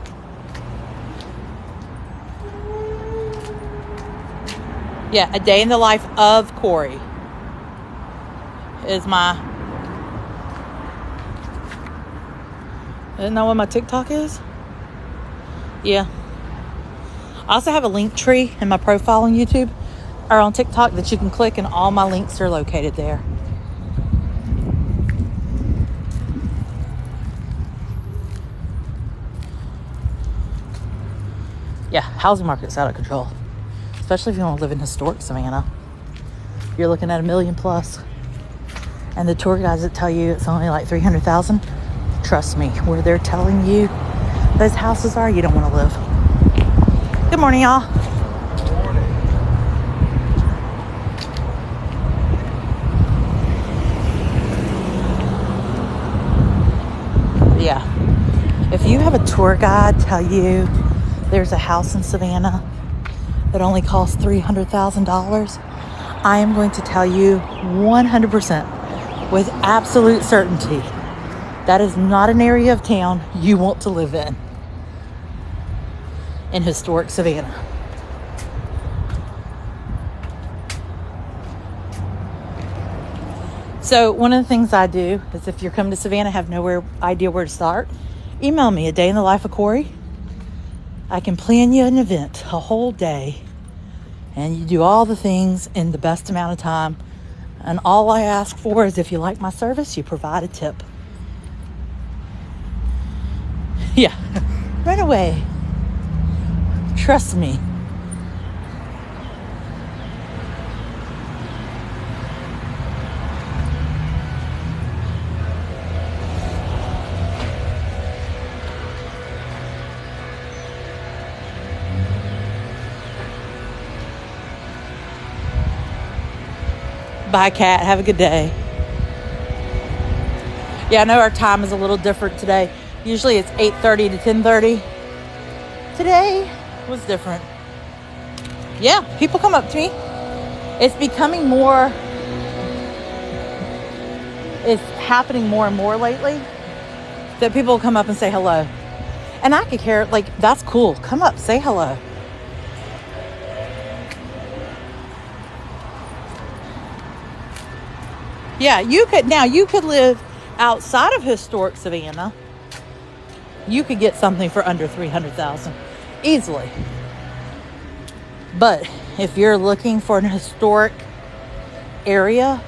Yeah, a day in the life of Corey is my... Isn't that what my TikTok is? Yeah. I also have a link tree in my profile on YouTube or on TikTok that you can click, and all my links are located there. Yeah, housing market's out of control. Especially if you want to live in historic Savannah. You're looking at $1 million plus. And the tour guides that tell you it's only like $300,000, trust me, where they're telling you those houses are, you don't want to live. Good morning, y'all. Good morning. Yeah. If you have a tour guide tell you there's a house in Savannah that only costs $300,000, I am going to tell you 100% with absolute certainty that is not an area of town you want to live in historic Savannah. So one of the things I do is if you're coming to Savannah, have no idea where to start, email me, adayinthelife.of.Corey. I can plan you an event, a whole day, and you do all the things in the best amount of time. And all I ask for is if you like my service, you provide a tip. Yeah, run away. Trust me. Bye, Kat. Have a good day. Yeah, I know our time is a little different today. Usually it's 8:30 to 10:30. Today was different. Yeah, people come up to me. It's becoming more, it's happening more and more lately that people come up and say hello. And I could care, like, that's cool. Come up, say hello. Yeah, you could live outside of historic Savannah. You could get something for under $300,000 easily. But if you're looking for an historic area,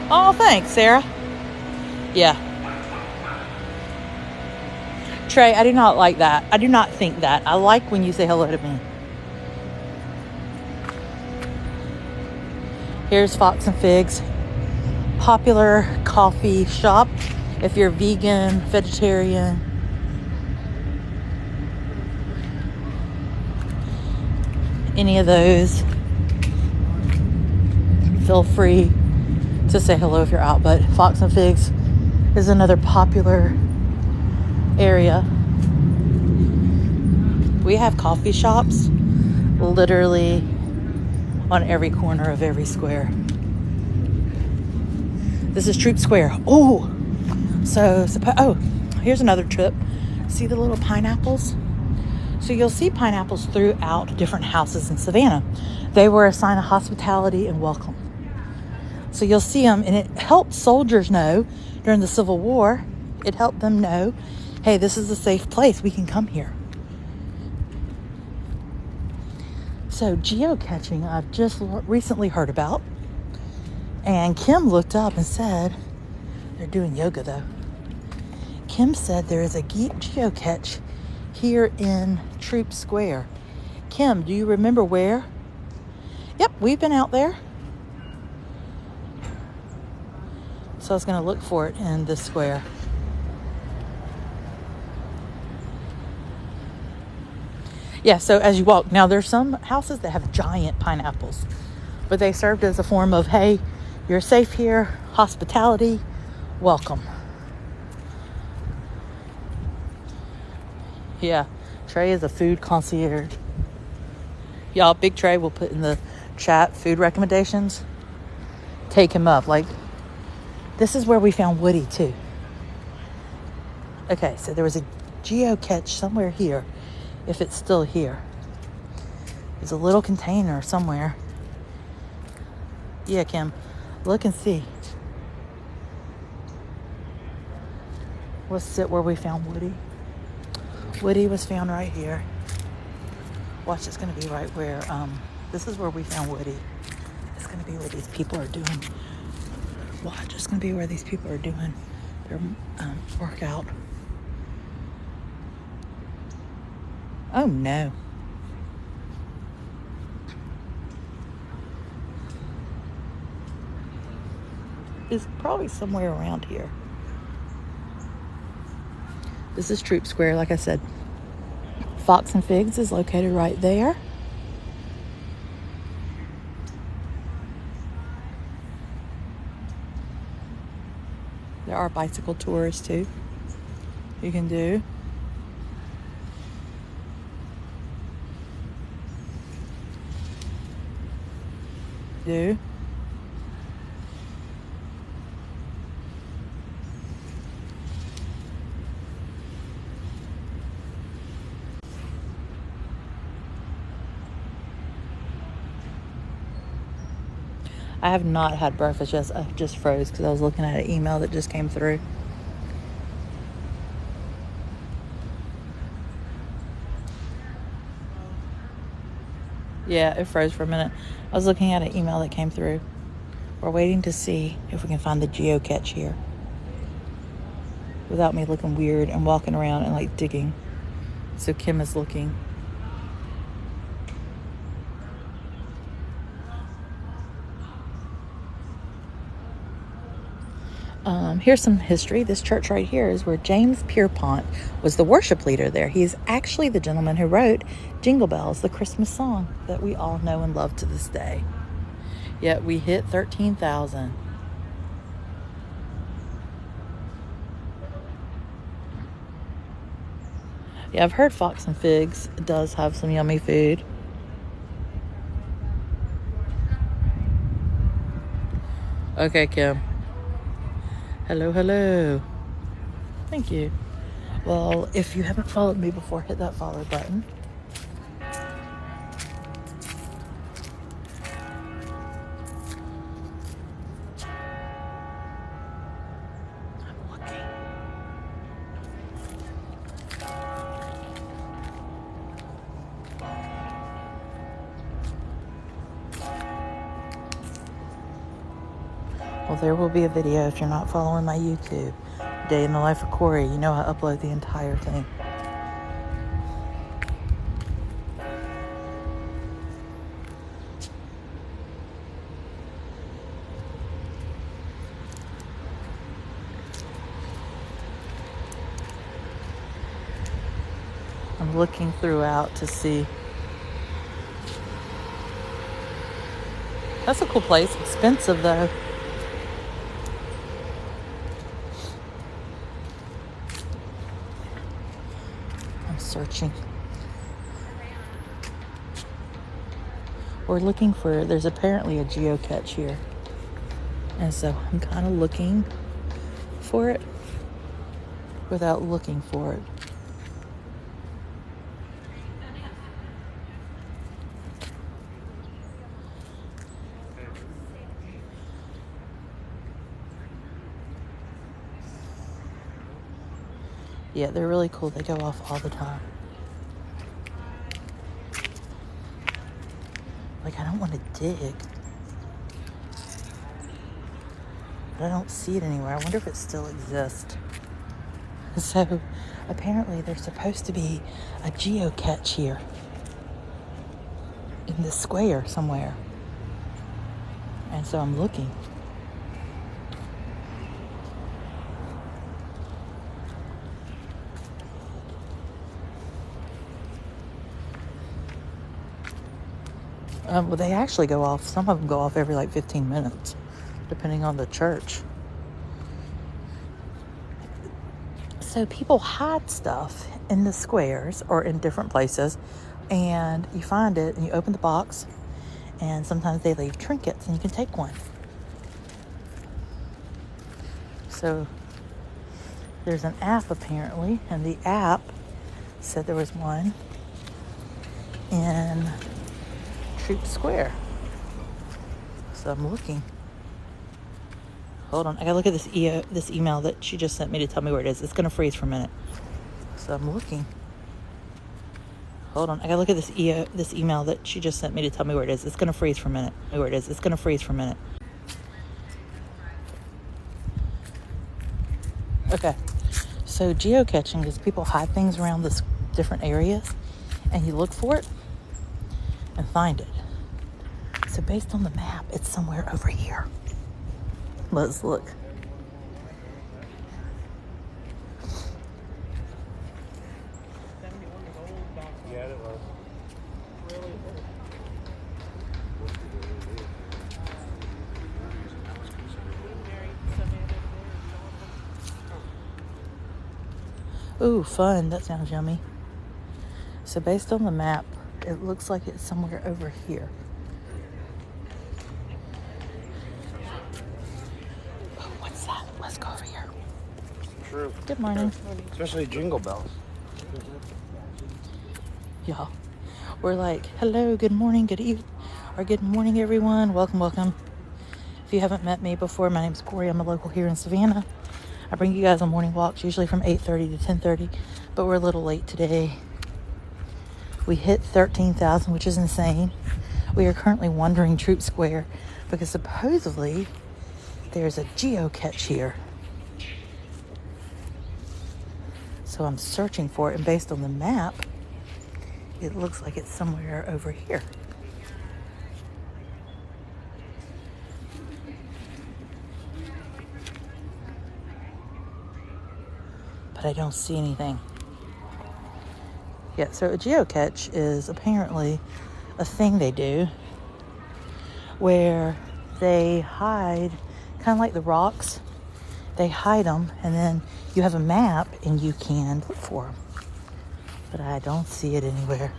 oh, thanks, Sarah. Yeah. Trey, I do not like that. I do not think that. I like when you say hello to me. Here's Fox and Figs. Popular coffee shop if you're vegan, vegetarian. Any of those. Feel free to say hello if you're out. But Fox and Figs is another popular area. We have coffee shops literally on every corner of every square. This is Troop Square. Oh, here's another trip. See the little pineapples? So you'll see pineapples throughout different houses in Savannah. They were a sign of hospitality and welcome. So you'll see them, and it helped soldiers know during the Civil War. It helped them know, hey, this is a safe place. We can come here. So geocaching, I've just recently heard about. And Kim looked up and said, they're doing yoga though. Kim said there is a geocache here in Troop Square. Kim, do you remember where? Yep, we've been out there. So I was going to look for it in this square. Yeah, so as you walk, now there's some houses that have giant pineapples, but they served as a form of, hey, you're safe here, hospitality, welcome. Yeah, Trey is a food concierge. Y'all, Big Trey will put in the chat food recommendations. Take him up. Like, this is where we found Woody too. Okay, so there was a geocache somewhere here. If it's still here. There's a little container somewhere. Yeah, Kim. Look and see. Let's sit where we found Woody. Woody was found right here. Watch, it's going to be right where, this is where we found Woody. It's going to be where these people are doing. Watch, it's going to be where these people are doing their workout. Oh no. It's probably somewhere around here. This is Troop Square, like I said. Fox and Figs is located right there. There are bicycle tours too. You can do. I have not had breakfast yet. I just froze because I was looking at an email that just came through. Yeah, it froze for a minute. I was looking at an email that came through. We're waiting to see if we can find the geocache here without me looking weird and walking around and like digging. So Kim is looking. Here's some history. This church right here is where James Pierpont was the worship leader there. He is actually the gentleman who wrote Jingle Bells, the Christmas song that we all know and love to this day. Yet we hit 13,000. Yeah, I've heard Fox and Figs does have some yummy food. Okay, Kim. Hello, hello. Thank you. Well, if you haven't followed me before, hit that follow button. I'm looking. Well, there will be a video if you're not following my YouTube. Day in the Life of Corey. You know I upload the entire thing. I'm looking throughout to see. That's a cool place. Expensive though. I'm searching. We're looking for, there's apparently a geocache here. And so I'm kind of looking for it without looking for it. Yeah, they're really cool. They go off all the time. Like, I don't want to dig. But I don't see it anywhere. I wonder if it still exists. So, apparently there's supposed to be a geocache here. In the square somewhere. And so I'm looking. Well, they actually go off. Some of them go off every like 15 minutes, depending on the church. So people hide stuff in the squares or in different places, and you find it and you open the box, and sometimes they leave trinkets and you can take one. So there's an app apparently, and the app said there was one in Troop Square. So I'm looking. Hold on, I gotta look at this email that she just sent me to tell me where it is. It's gonna freeze for a minute. So I'm looking. Hold on, I gotta look at this email that she just sent me to tell me where it is. It's gonna freeze for a minute. Where it is? It's gonna freeze for a minute. Okay. So geocaching is people hide things around this different areas, and you look for it and find it. So based on the map, it's somewhere over here. Let's look. Yeah, it was. Really? Ooh, fun. That sounds yummy. So based on the map, it looks like it's somewhere over here. Oh, what's that? Let's go over here. True. Good morning. Especially Jingle Bells. Y'all, we're like, hello, good morning, good evening, or good morning, everyone. Welcome, welcome. If you haven't met me before, my name's Corey. I'm a local here in Savannah. I bring you guys on morning walks, usually from 8:30 to 10:30, but we're a little late today. We hit 13,000, which is insane. We are currently wandering Troop Square because supposedly there's a geocache here. So I'm searching for it, and based on the map, it looks like it's somewhere over here. But I don't see anything. Yeah, so a geocache is apparently a thing they do where they hide, kind of like the rocks, they hide them, and then you have a map and you can look for them. But I don't see it anywhere.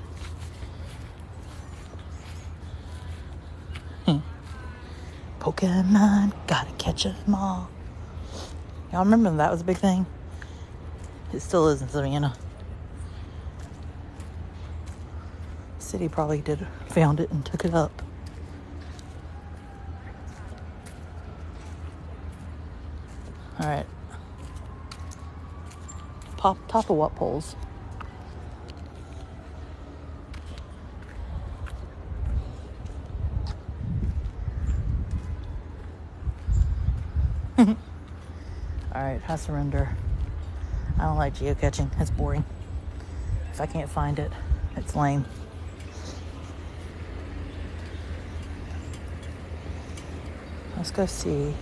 Pokemon, gotta catch 'em all. Y'all remember that was a big thing? It still is in Savannah. City probably found it and took it up. All right. Top of what poles? All right, I surrender. I don't like geocaching. It's boring. If I can't find it, it's lame. Let's go see.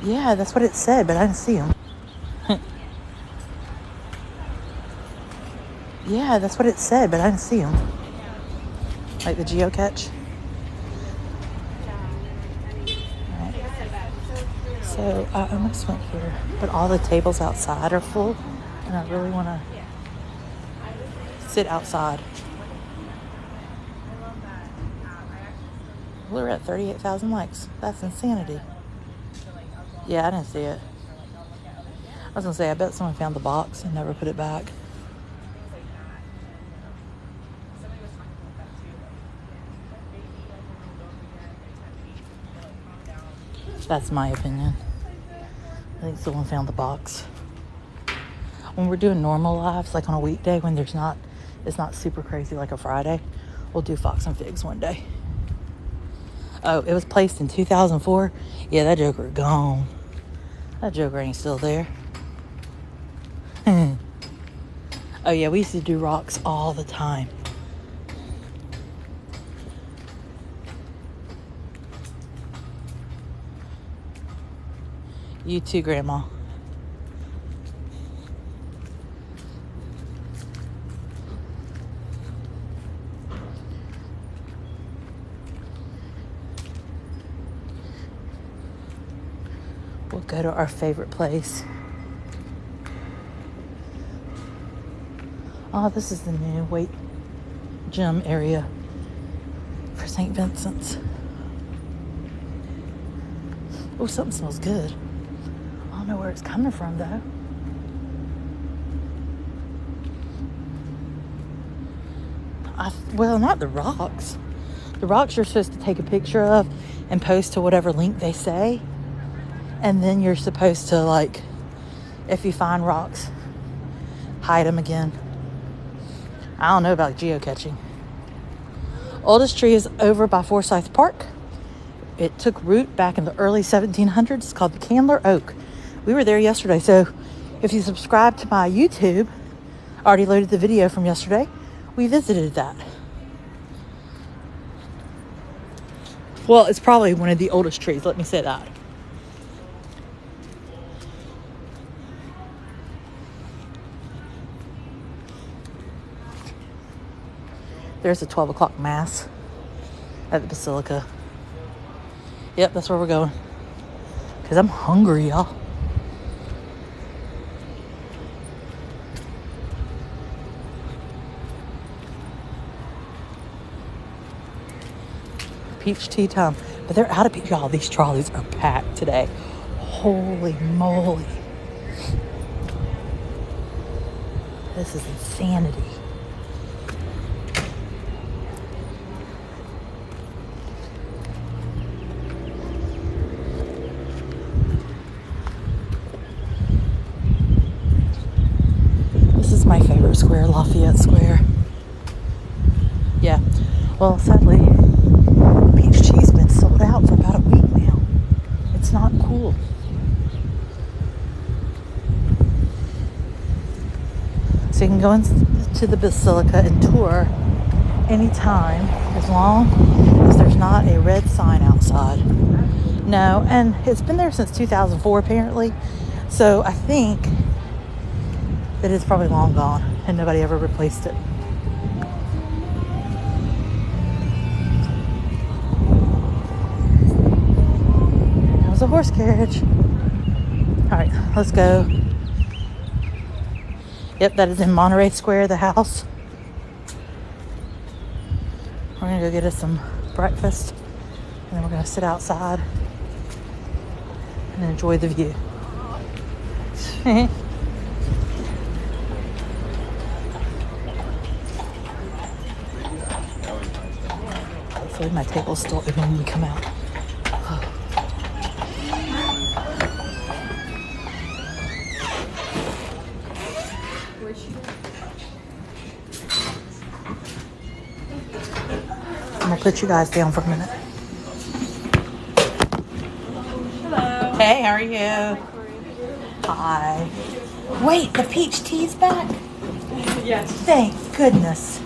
Yeah, that's what it said, but I didn't see him. Yeah, that's what it said, but I didn't see him. Like the geocache. Right. So I almost went here, but all the tables outside are full, and I really want to sit outside. We're at 38,000 likes. That's insanity. Yeah, I didn't see it. I was going to say, I bet someone found the box and never put it back. That's my opinion. I think someone found the box. When we're doing normal lives, like on a weekday when it's not super crazy like a Friday, we'll do Fox and Figs one day. Oh, it was placed in 2004? Yeah, that joker gone. That joker ain't still there. Oh yeah, we used to do rocks all the time. You too, Grandma. We'll go to our favorite place. Oh, this is the new weight gym area for St. Vincent's. Oh, something smells good. I don't know where it's coming from, though. Well, not the rocks. The rocks you're supposed to take a picture of and post to whatever link they say. And then you're supposed to, like, if you find rocks, hide them again. I don't know about geocaching. Oldest tree is over by Forsyth Park. It took root back in the early 1700s. It's called the Candler Oak. We were there yesterday, so if you subscribe to my YouTube, I already loaded the video from yesterday. We visited that. Well, it's probably one of the oldest trees, let me say that. There's a 12 o'clock mass at the Basilica. Yep, that's where we're going. Because I'm hungry, y'all. Peach tea time. But they're out of peach. Y'all, these trolleys are packed today. Holy moly. This is insanity. Square, Lafayette Square. Yeah. Well, sadly, peach tea's been sold out for about a week now. It's not cool. So you can go into the Basilica and tour anytime, as long as there's not a red sign outside. No, and it's been there since 2004 apparently. So I think that it's probably long gone and nobody ever replaced it. That was a horse carriage. All right, let's go. Yep, that is in Monterey Square, the house. We're gonna go get us some breakfast and then we're gonna sit outside and enjoy the view. Hopefully my table's still open when we come out. I'm gonna put you guys down for a minute. Hello. Hey, how are you? Hi. Wait, the peach tea's back? Yes. Thank goodness.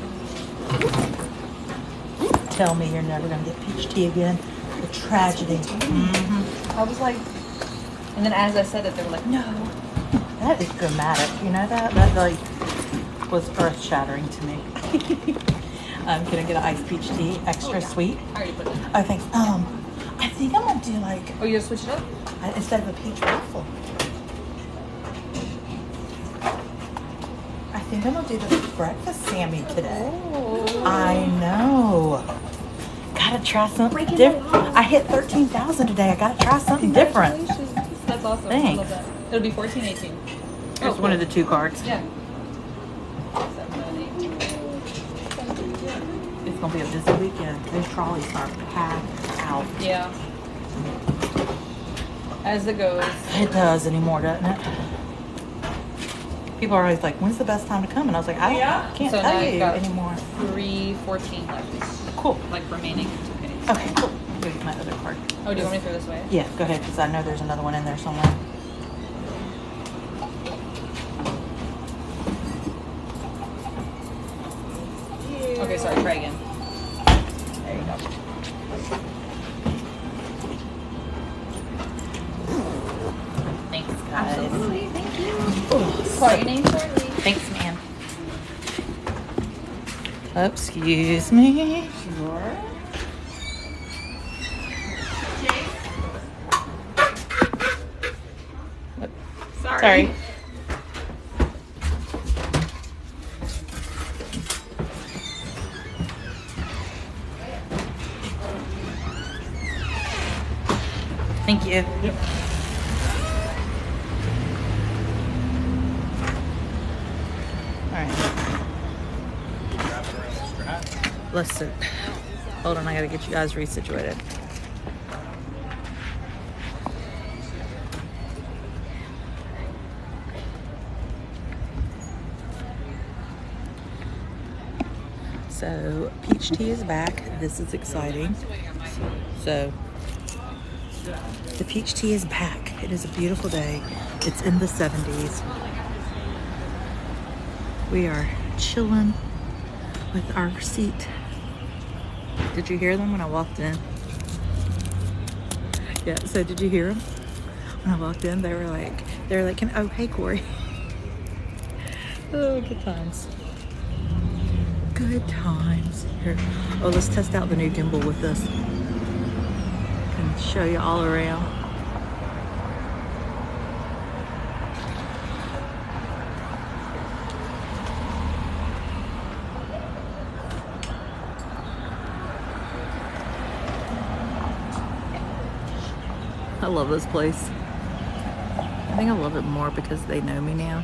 Tell me you're never gonna get peach tea again. The tragedy. Mm-hmm. I was like, and then as I said it, they were like, no. That is dramatic. You know that? That like was earth shattering to me. I'm gonna get an iced peach tea, extra sweet. I already put it. Oh, thanks. I think I'm gonna do like Oh, you gonna switch it up? instead of a peach waffle. I think I'm gonna do the breakfast Sammy today. Oh. I know. Gotta try something different. I hit 13,000 today. I gotta try something different. Congratulations. That's awesome. I Thanks. love that. It'll be 14.18. Here's one of the two cards. Yeah. It's gonna be a busy weekend. Those trolleys are packed out. Yeah. As it goes. It does anymore, doesn't it? People are always like, when's the best time to come? And I was like, I can't So tell now you you've got anymore. 3:14 left. Cool. Like remaining 2 pennies. Okay, cool. Go get my other card. Oh, do you want me to throw this away? Yeah, go ahead, because I know there's another one in there somewhere. Okay, sorry. Try again. There you go. Thanks, guys. Absolutely. Thank you. Call your name shortly. Thanks, ma'am. Excuse me. Sure. Sorry. Thank you. Yep. All right. Let's sit. Hold on, I gotta get you guys resituated. So, peach tea is back. This is exciting. So, the peach tea is back. It is a beautiful day. It's in the 70s. We are chilling with our seat. Did you hear them when I walked in? Yeah, so did you hear them? When I walked in, they were like, oh, hey, Corey. Oh, good times. Good times. Here. Oh, let's test out the new gimbal with this. And show you all around. I love this place. I think I love it more because they know me now.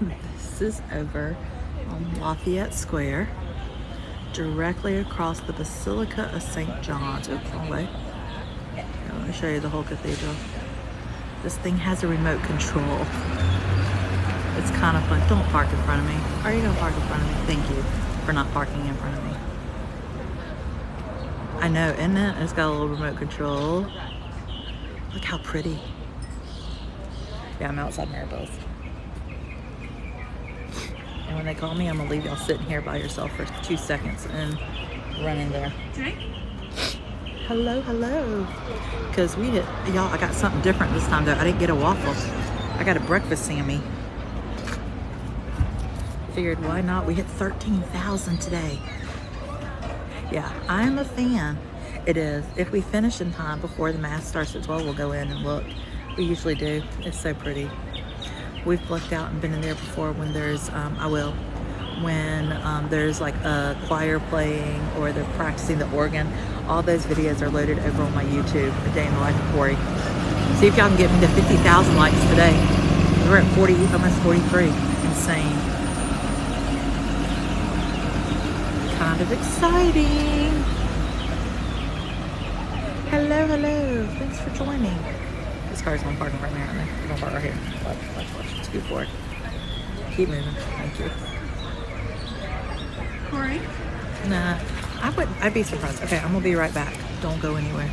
This is over on Lafayette Square, directly across the Basilica of St. John's. Oops, wrong way. Here, let me show you the whole cathedral. This thing has a remote control. It's kind of fun. Don't park in front of me. Are you gonna park in front of me? Thank you for not parking in front of me. I know, isn't it? It's got a little remote control. Look how pretty. Yeah, I'm outside Maribel's. And when they call me, I'm gonna leave y'all sitting here by yourself for 2 seconds and run in there. Hello, hello. Because we hit, y'all, I got something different this time though. I didn't get a waffle. I got a breakfast Sammy. Figured why not? We hit 13,000 today. Yeah, I'm a fan. It is. If we finish in time before the mass starts at 12, we'll go in and look. We usually do. It's so pretty. We've looked out and been in there before when there's, I will, when there's like a choir playing or they're practicing the organ. All those videos are loaded over on my YouTube, A Day in the Life of Corey. See if y'all can get me to 50,000 likes today. We're at 40, almost 43. Insane. Kind of exciting. Hello, hello. Thanks for joining. This car's gonna park right there, aren't they? We're gonna park right here. Watch. Scoot forward. Keep moving. Thank you. Corey? Nah, I'd be surprised. Okay, I'm gonna be right back. Don't go anywhere.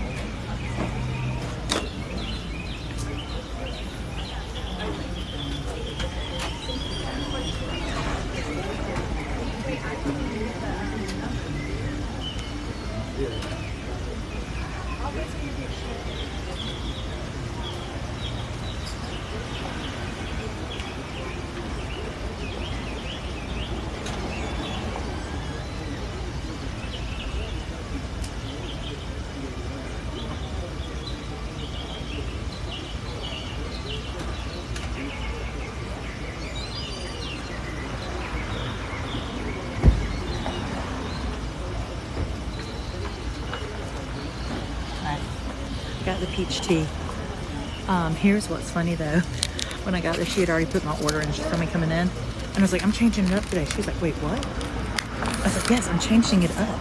Got the peach tea. Here's what's funny though. When I got there, she had already put my order in. She saw me coming in. And I was like, I'm changing it up today. She's like, wait, what? I was like, yes, I'm changing it up.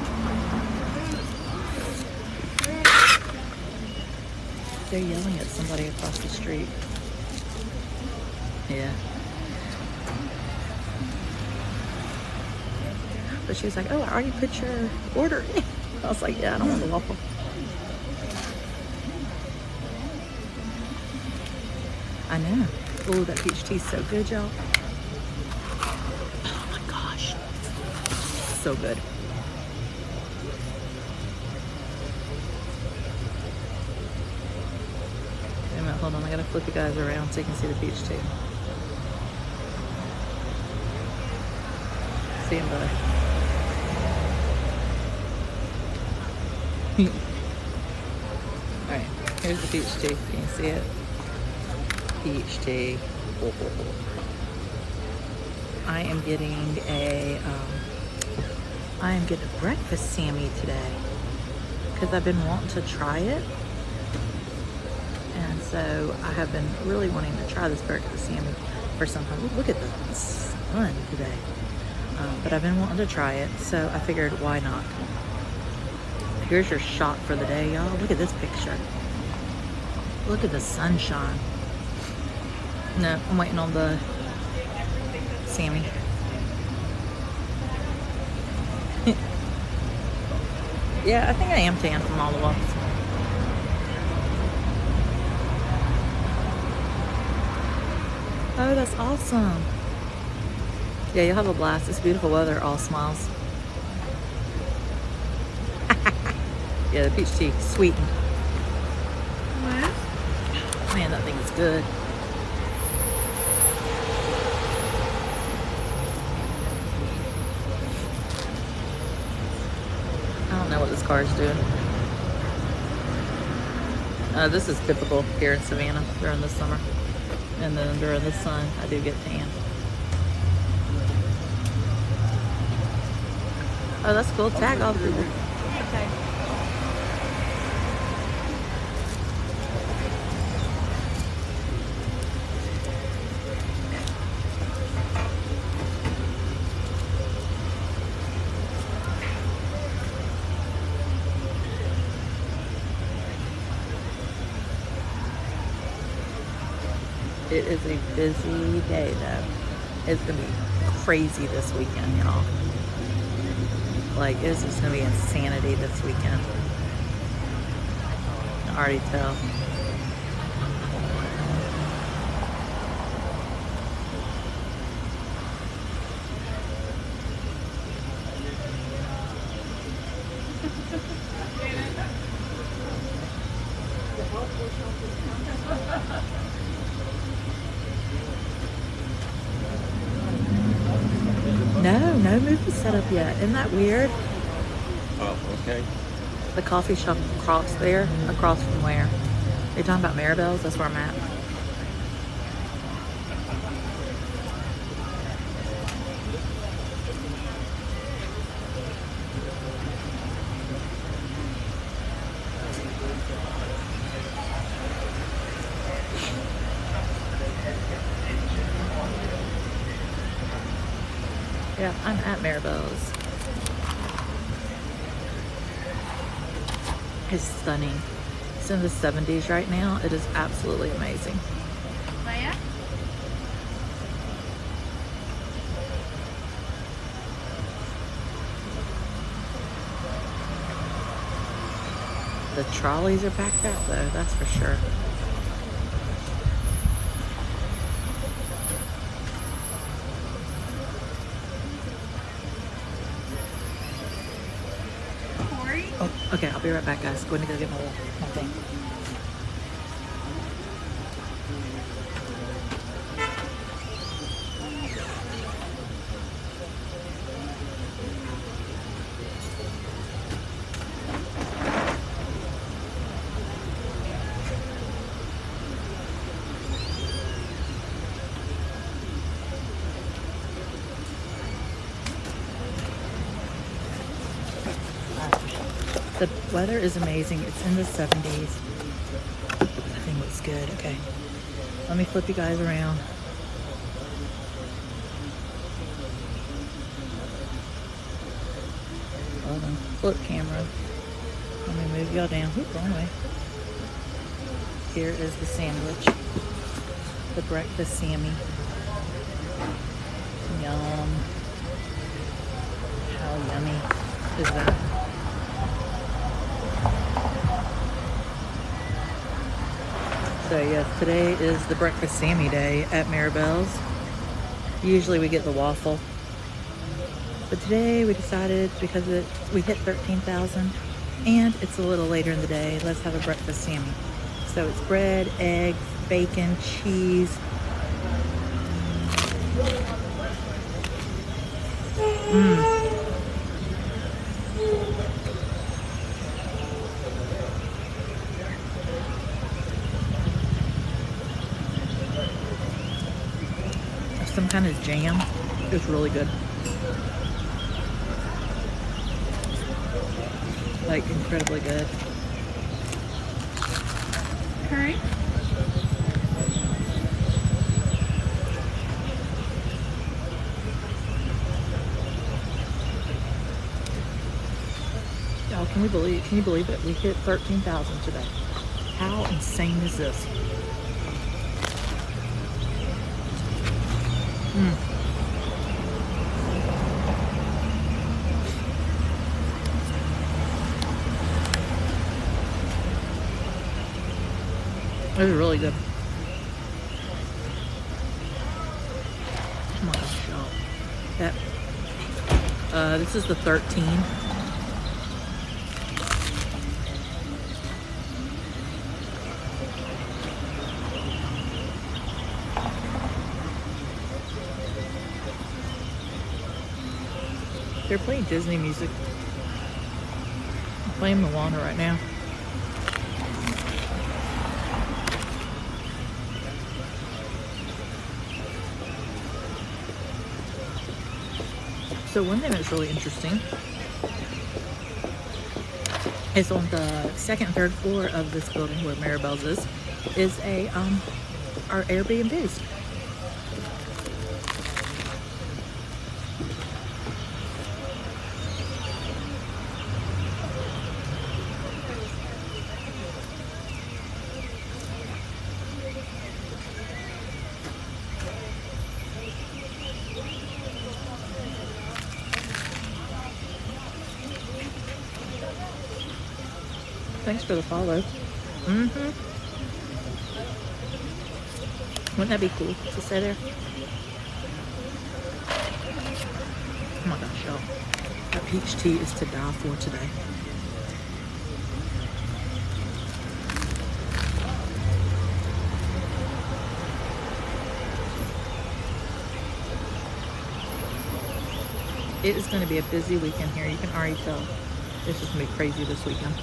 They're yelling at somebody across the street. Yeah. But she was like, oh, I already put your order in. I was like, yeah, I don't want the waffle. I know. Oh, that peach tea's so good, y'all. Oh my gosh. So good. Wait a minute, hold on. I gotta flip you guys around so you can see the peach tea. See him, bud. Alright, here's the peach tea. Can you see it? Peach tea. I am getting a breakfast Sammy today because I've been wanting to try it, and so I have been really wanting to try this breakfast Sammy for some time. Look at the sun today, but I've been wanting to try it, so I figured why not. Here's your shot for the day, y'all. Look at this picture. Look at the sunshine. No, I'm waiting on the Sammy. Yeah, I think I am tan from all the walks. Oh, that's awesome. Yeah, you'll have a blast. It's beautiful weather, all smiles. Yeah, the peach tea, sweetened. What? Man, that thing is good. I don't know what this car is doing. This is typical here in Savannah during the summer. And then during the sun, I do get tan. Oh, that's cool. Tag all through there. It is a busy day though. It's gonna be crazy this weekend, y'all. Like, it's just gonna be insanity this weekend. I can already tell. No movie set up yet. Isn't that weird? Oh, okay. The coffee shop across there, across from where? They talking about Maribel's? That's where I'm at. Yeah, I'm at Maribel's. It's stunning. It's in the 70s right now. It is absolutely amazing. Maya? The trolleys are packed out though, that's for sure. Oh, okay, I'll be right back, guys. Going to go get my thing. The weather is amazing. It's in the 70s. Everything looks good. Okay. Let me flip you guys around. Hold on. Flip camera. Let me move y'all down. Oop, wrong way. Here is the sandwich. The breakfast Sammy. Yum. How yummy is that? So yes, today is the breakfast Sammy day at Maribel's. Usually we get the waffle, but today we decided because we hit 13,000 and it's a little later in the day, let's have a breakfast Sammy. So it's bread, eggs, bacon, cheese. Some kind of jam. It was really good. Like, incredibly good. Curry? Y'all, can you believe it? We hit 13,000 today. How insane is this? It was really good. Oh my gosh, y'all. That, this is the 13. They're playing Disney music. I'm playing Moana right now. So one thing that's really interesting is on the second and third floor of this building where Maribel's is a our Airbnbs. thanks for the follow. Mm-hmm. Wouldn't that be cool to stay there? Oh my gosh, y'all. That peach tea is to die for today. It is going to be a busy weekend here. You can already tell. It's just going to be crazy this weekend.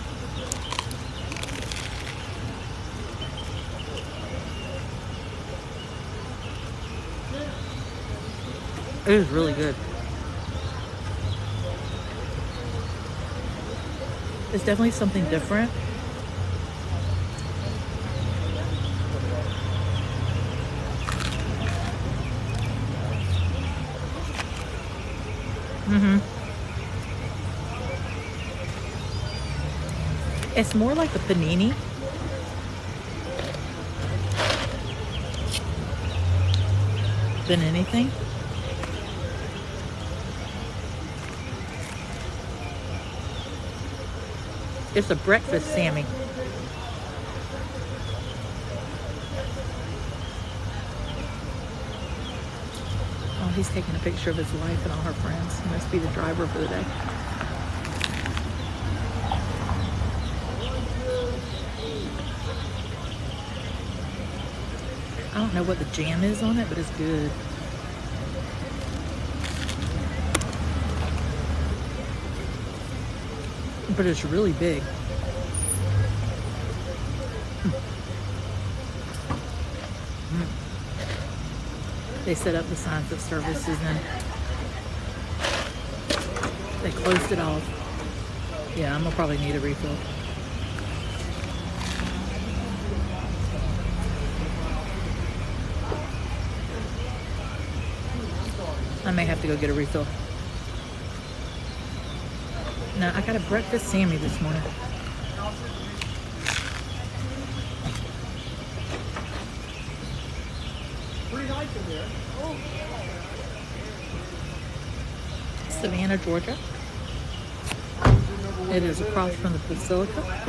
It is really good. It's definitely something different. It's more like a panini. Than anything. It's a breakfast Sammy. Oh, he's taking a picture of his wife and all her friends. He must be the driver for the day. I don't know what the jam is on it, but it's good. But it's really big. They set up the signs of services and they closed it off. Yeah, I'm gonna probably need a refill. I may have to go get a refill. No, I got a breakfast Sammy this morning. Savannah, Georgia. It is across from the Basilica.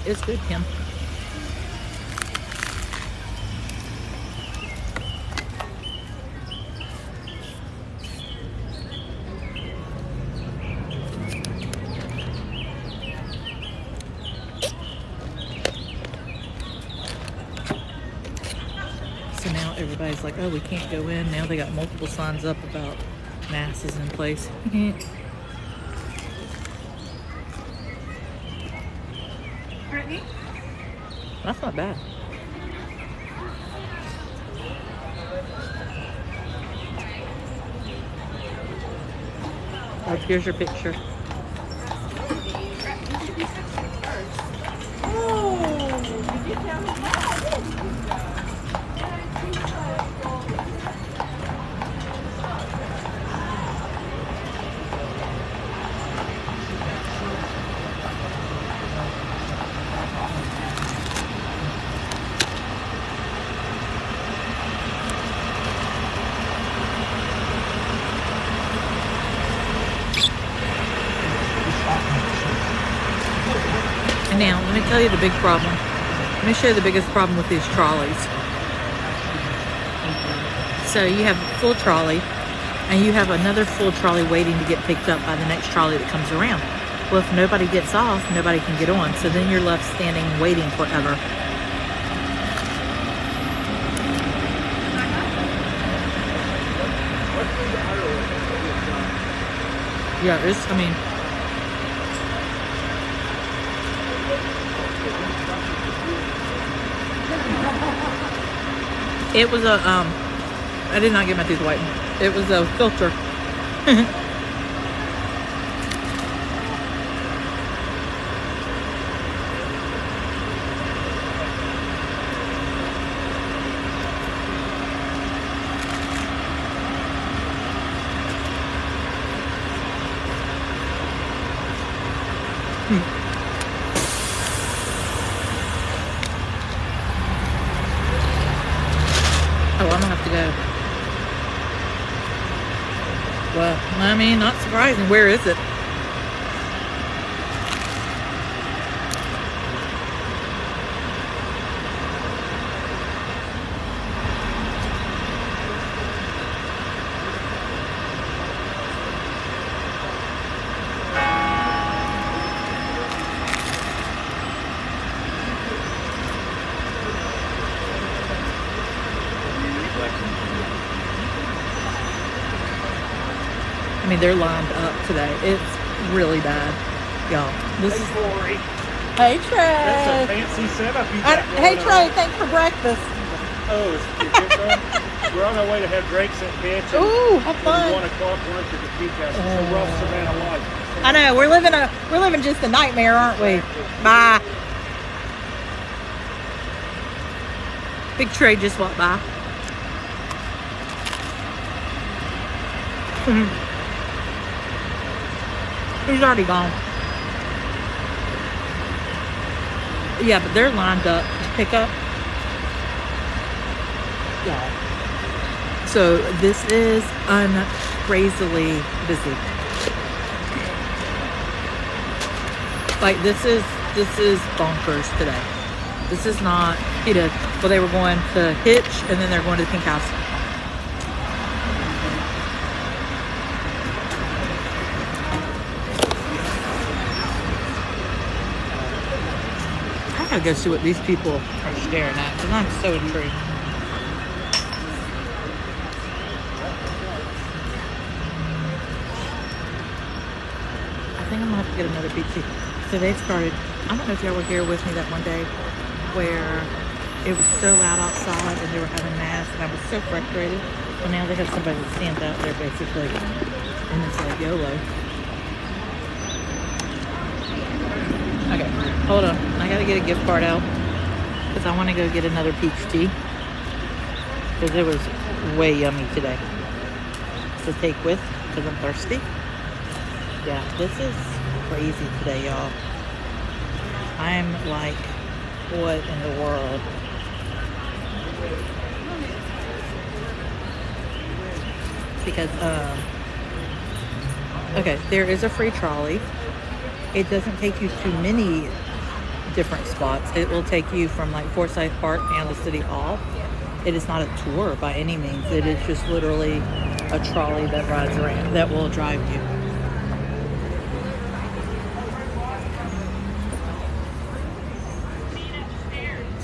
It's good, Kim. So now everybody's like, oh, we can't go in. Now they got multiple signs up about masks in place. Brittany? That's not bad. Oh, here's your picture. And now, let me tell you the big problem. Let me show you the biggest problem with these trolleys. So you have a full trolley, and you have another full trolley waiting to get picked up by the next trolley that comes around. Well, if nobody gets off, nobody can get on. So then you're left standing waiting forever. Yeah, it's, I mean, it was a, I did not get my teeth whitened. It was a filter. Oh, I'm gonna have to go. Well, I mean, not surprising. Where is it? I mean, they're lined up today. It's really bad, y'all. This is. Corey. Hey, That's a Trey. fancy setup you got Hey, going Trey. on. Thanks for breakfast. Oh, it's your gift card? We're on our way to have Drake's at Pitch. Ooh, have For the fun. 1 o'clock lunch at the Peak House. It's a rough Savannah life. I know we're living just a nightmare, aren't we? Bye. Big Trey just walked by. He's already gone. Yeah, but they're lined up to pick up. Yeah. So this is crazily busy. Like this is bonkers today. This is not well, they were going to Hitch and then they're going to the Pink House. I gotta go see what these people are staring at because I'm so intrigued. I think I'm gonna have to get another peach tea. So they started, I don't know if y'all were here with me that one day where it was so loud outside and they were having mass and I was so frustrated. Well, now they have somebody that stands out there basically and it's like YOLO. Okay, hold on. I gotta get a gift card out because I want to go get another peach tea because it was way yummy today to take with because I'm thirsty. Yeah, this is crazy today, y'all. I'm like, what in the world? Because, okay, there is a free trolley. It doesn't take you to many different spots. It will take you from like Forsyth Park and the City Hall. It is not a tour by any means. It is just literally a trolley that rides around, that will drive you.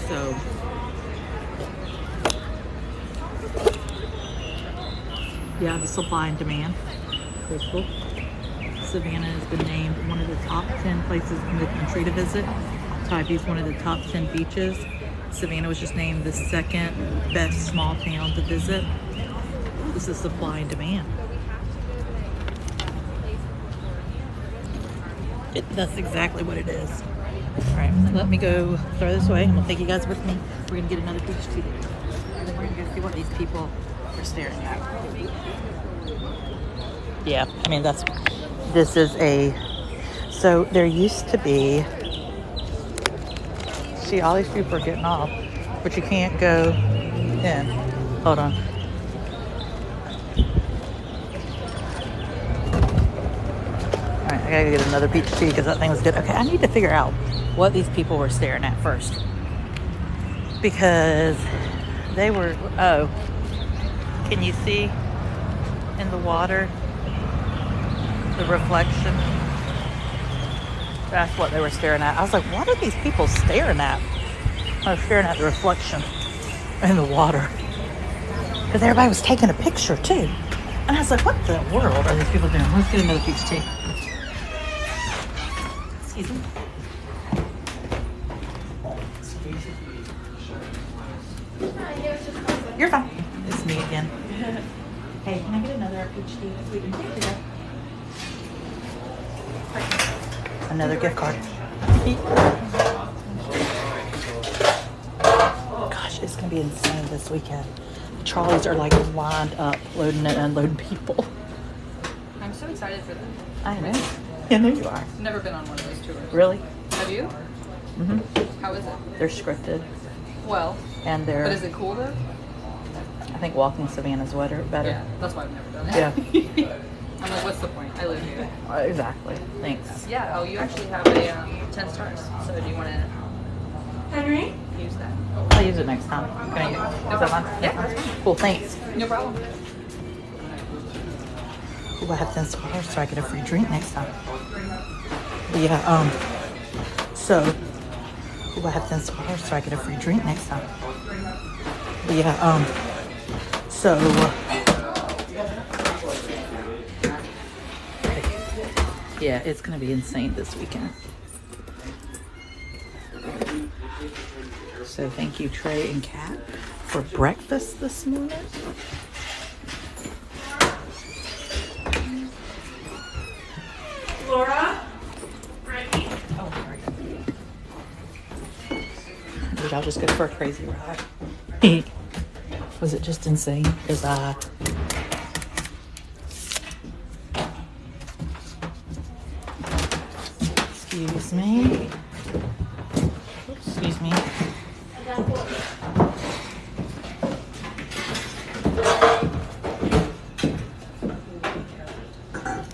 So, yeah, the supply and demand. Crystal. Savannah has been named one of the top 10 places in the country to visit. Tybee is one of the top 10 beaches. Savannah was just named the second best small town to visit. This is supply and demand. That's exactly what it is. All right, let me go throw this away. I'm gonna take you guys with me. We're gonna get another peach tea. And then we're gonna go see what these people are staring at. Yeah, I mean, this is so there used to be, see, all these people are getting off, but you can't go in. Hold on. All right, I gotta get another peach tea because that thing was good. Okay, I need to figure out what these people were staring at first. Because they were, oh, can you see in the water the reflection? That's what they were staring at. I was like, what are these people staring at? I was staring at the reflection in the water. Because everybody was taking a picture too. And I was like, what the world are these people doing? Let's get another peach tea. Excuse me. You're fine. It's me again. Hey, can I get another peach tea? We can take it up. Another gift card. Gosh, it's gonna be insane this weekend. The trolleys are like lined up, loading and unloading people. I'm so excited for them. I know. I know you are. I've never been on one of those tours. Really? Have you? Mm-hmm. How is it? They're scripted. Well, And they're... but is it cool though? I think walking Savannah's better. Yeah, that's why I've never done it. Yeah. I'm like, what's the point? I live here. Exactly. Thanks. Yeah. Oh, you actually have a 10 stars. So do you want to Henry? use that? I'll use it next time. Can I use it? Is that fine? Yeah. Cool, thanks. No problem. Ooh, I have 10 stars, so I get a free drink next time. Yeah, so... Ooh, I have 10 stars, so I get a free drink next time. Yeah, so... yeah, it's gonna be insane this weekend. So thank you, Trey and Kat, for breakfast this morning. Laura? Brittany? Oh, sorry. Dude, I'll just go for a crazy ride. Was it just insane? Because excuse me. Oops, excuse me.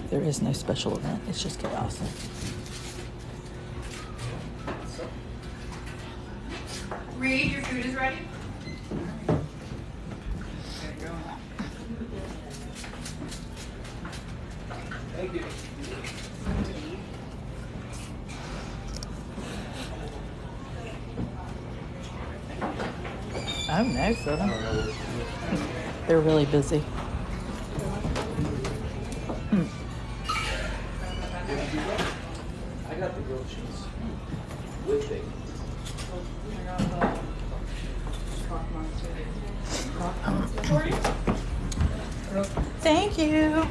There is no special event. It's just chaos. Reed, your food is ready? Oh no, Southern. They're really busy. I got the grilled cheese with bacon. Thank you.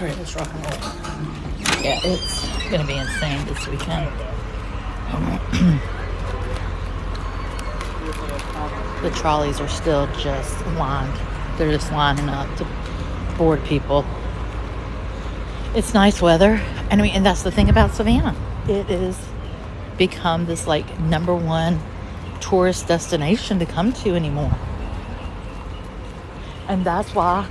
All right, let's rock and roll. Yeah, it's gonna be insane this weekend. The trolleys are still just lined. They're just lining up to board people. It's nice weather. I mean, and that's the thing about Savannah. It is become this like #1 tourist destination to come to anymore. And that's why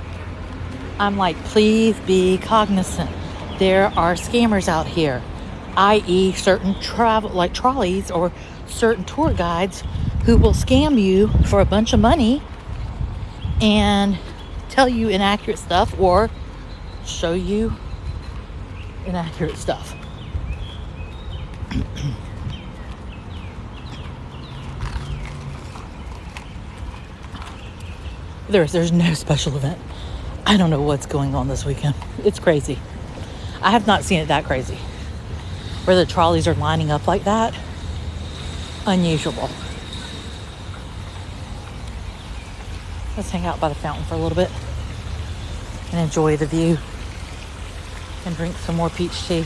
I'm like, please be cognizant. There are scammers out here, i.e. certain travel, like trolleys or certain tour guides who will scam you for a bunch of money and tell you inaccurate stuff or show you inaccurate stuff. There's no special event. I don't know what's going on this weekend. It's crazy. I have not seen it that crazy. Where the trolleys are lining up like that. Unusual. Let's hang out by the fountain for a little bit and enjoy the view and drink some more peach tea.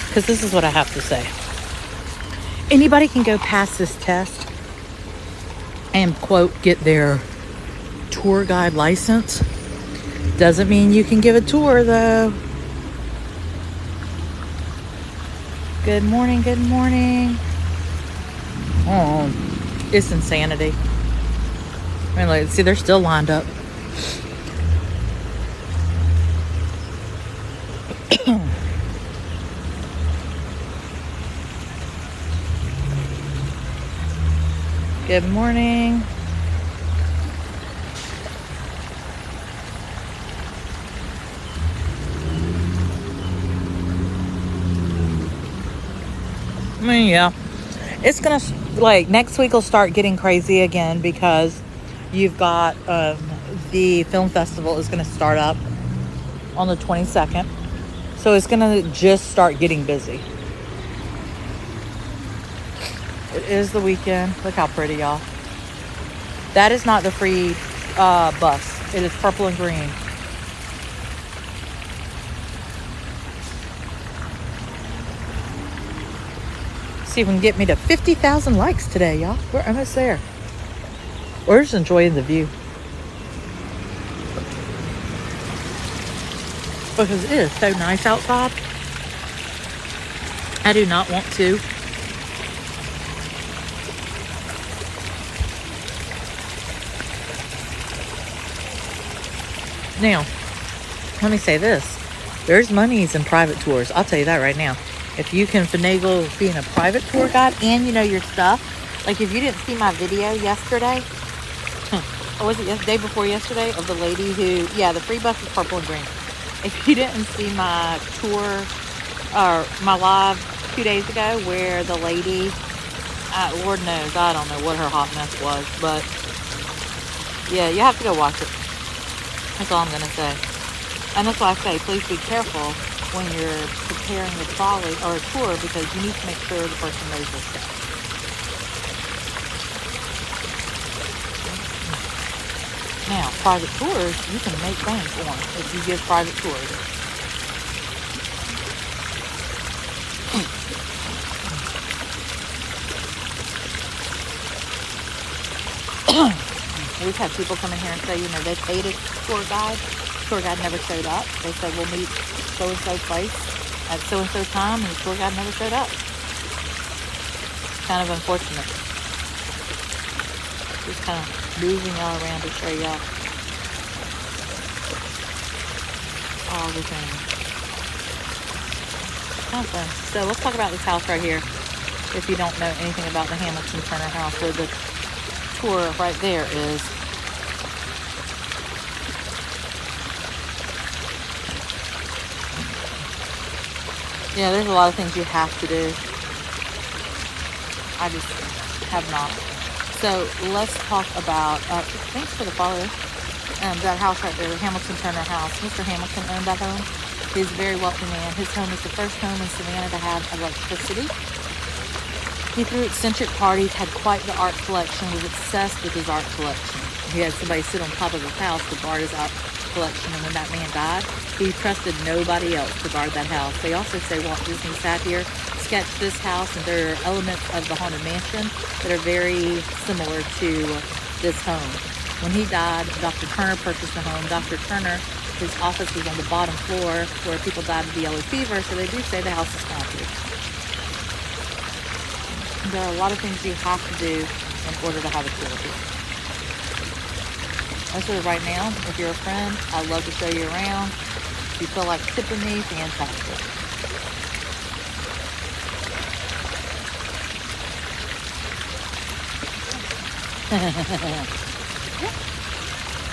Because this is what I have to say. Anybody can go pass this test and, quote, get their tour guide license. Doesn't mean you can give a tour, though. Good morning, good morning. Oh, it's insanity. I mean, like, see, they're still lined up. Good morning. I mean, yeah. It's gonna, like, next week will start getting crazy again because you've got the film festival is gonna start up on the 22nd. So it's gonna just start getting busy. It is the weekend. Look how pretty, y'all. That is not the free bus. It is purple and green. See if we can get me to 50,000 likes today, y'all. We're almost there. We're just enjoying the view. Because it is so nice outside. I do not want to now, let me say this. There's monies in private tours. I'll tell you that right now. If you can finagle being a private tour guide and you know your stuff. Like if you didn't see my video yesterday, or was it the day before yesterday, of the lady who, yeah, the free bus is purple and green. If you didn't see my tour, or my live 2 days ago, where the lady, Lord knows, I don't know what her hot mess was, but yeah, you have to go watch it. That's all I'm going to say. And that's why I say, please be careful when you're preparing a trolley or a tour, because you need to make sure the person knows their stuff. Now, private tours, you can make bank on if you give private tours. We've had people come in here and say, you know, they paid a tour guide. Tour guide never showed up. They said, we'll meet so-and-so place at so-and-so time, and the tour guide never showed up. Kind of unfortunate. Just kind of moving y'all around to show y'all all the things. Kind of fun. So let's talk about this house right here. If you don't know anything about the Hamilton Turner house, where the tour right there is. Yeah, there's a lot of things you have to do. I just have not. So let's talk about, thanks for the follow, that house right there, the Hamilton Turner house. Mr. Hamilton owned that home. He's a very wealthy man. His home is the first home in Savannah to have electricity. He threw eccentric parties, had quite the art collection, was obsessed with his art collection. He had somebody sit on top of his house to guard his art collection, and when that man died, he trusted nobody else to guard that house. They also say Walt Disney sat here, sketched this house, and there are elements of the Haunted Mansion that are very similar to this home. When he died, Dr. Turner purchased the home. Dr. Turner, his office was on the bottom floor where people died of the yellow fever, so they do say the house is haunted. There are a lot of things you have to do in order to have a tour here. So right now, if you're a friend, I'd love to show you around. If you feel like tipping me, fantastic.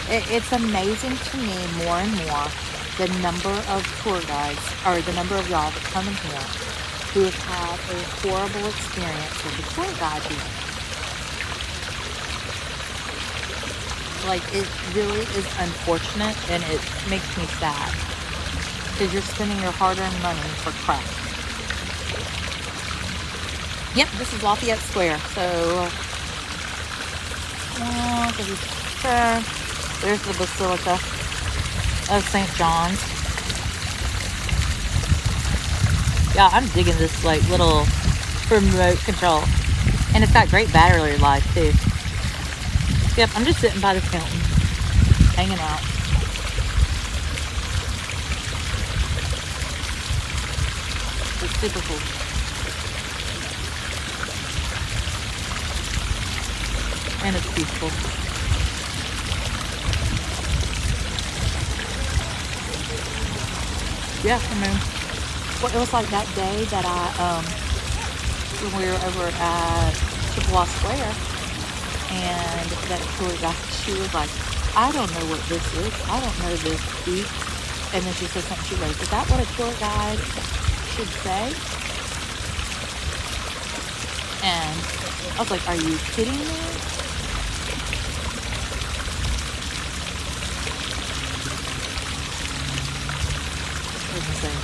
It's amazing to me more and more the number of tour guides, or the number of y'all that come in here who have had a horrible experience with a tour guide here. Like, it really is unfortunate, and it makes me sad, because you're spending your hard-earned money for crap. Yep, this is Lafayette Square. So, there's the Basilica of St. John's. Yeah, I'm digging this like little remote control, and it's got great battery life too. Yep, I'm just sitting by the fountain, hanging out. It's super cool. And it's peaceful. Yeah, I mean, well, it was like that day that when we were over at Chippewa Square, and that tour guide, she was like, I don't know what this is. I don't know this beat. And then she said something, she goes, is that what a tour guide should say? And I was like, are you kidding me? It was insane.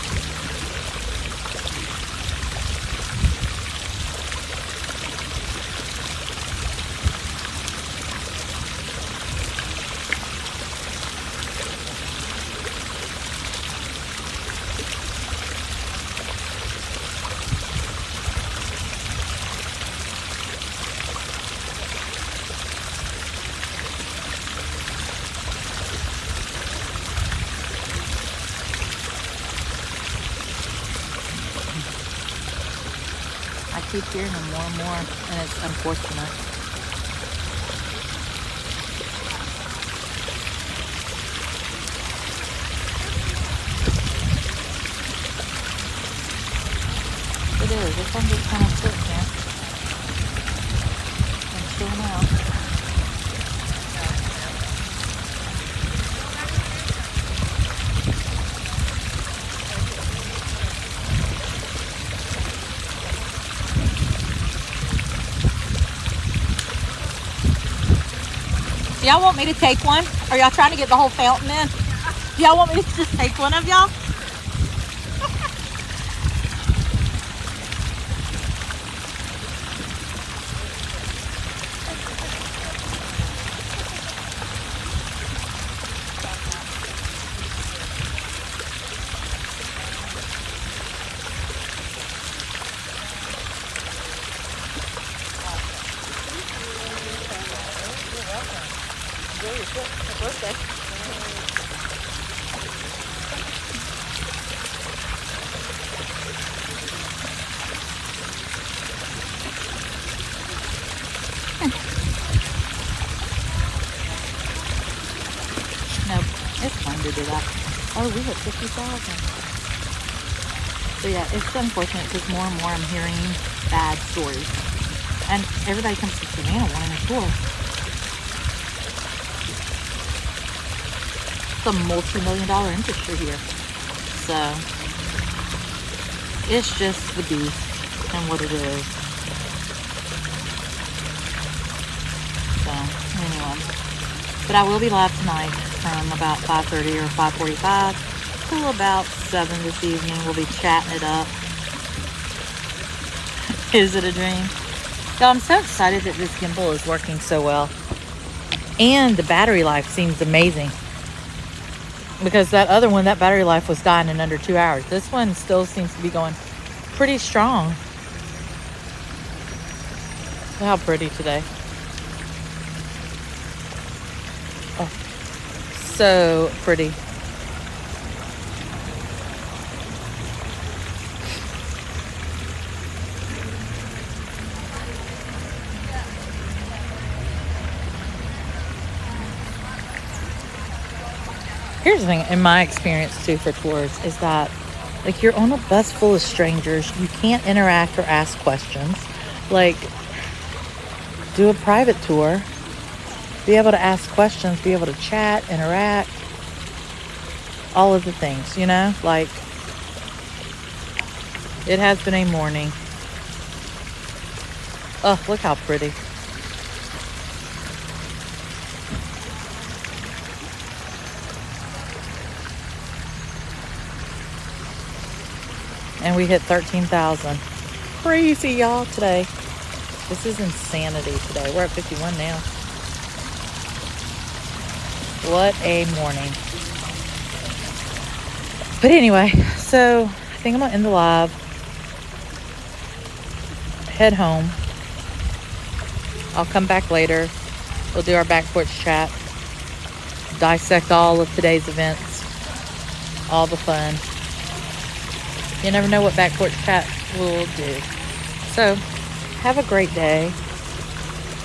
keep hearing them more and more, and it's unfortunate. It is. This one just kind of sits here and chilling out. Y'all want me to take one? Are y'all trying to get the whole fountain in? Y'all want me to just take one of y'all? Nope, it's fun to do that. Oh, we hit 50,000. So yeah, it's unfortunate because more and more I'm hearing bad stories. And everybody comes to Savannah wanting a tour. It's a multi-million-dollar industry here. So it's just the beast and what it is. So anyway, but I will be live tonight from about 5:30 or 5:45 till about 7 this evening. We'll be chatting it up. Is it a dream? Y'all, I'm so excited that this gimbal is working so well. And the battery life seems amazing. Because that other one, that battery life was dying in under 2 hours. This one still seems to be going pretty strong. Look how pretty today. Oh, so pretty. Here's the thing, in my experience too for tours, is that like you're on a bus full of strangers, you can't interact or ask questions. Like, do a private tour, be able to ask questions, be able to chat, interact, all of the things, you know? Like, it has been a morning. Oh, look how pretty. And we hit 13,000. Crazy, y'all, today. This is insanity today. We're at 51 now. What a morning. But anyway, so I think I'm going to end the live. Head home. I'll come back later. We'll do our back porch chat. Dissect all of today's events. All the fun. You never know what back porch chat will do. So, have a great day.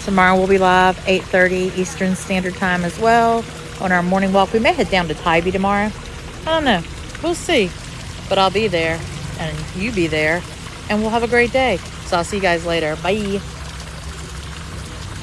Tomorrow we'll be live 8:30 Eastern Standard Time as well on our morning walk. We may head down to Tybee tomorrow. I don't know. We'll see. But I'll be there and you be there and we'll have a great day. So I'll see you guys later. Bye.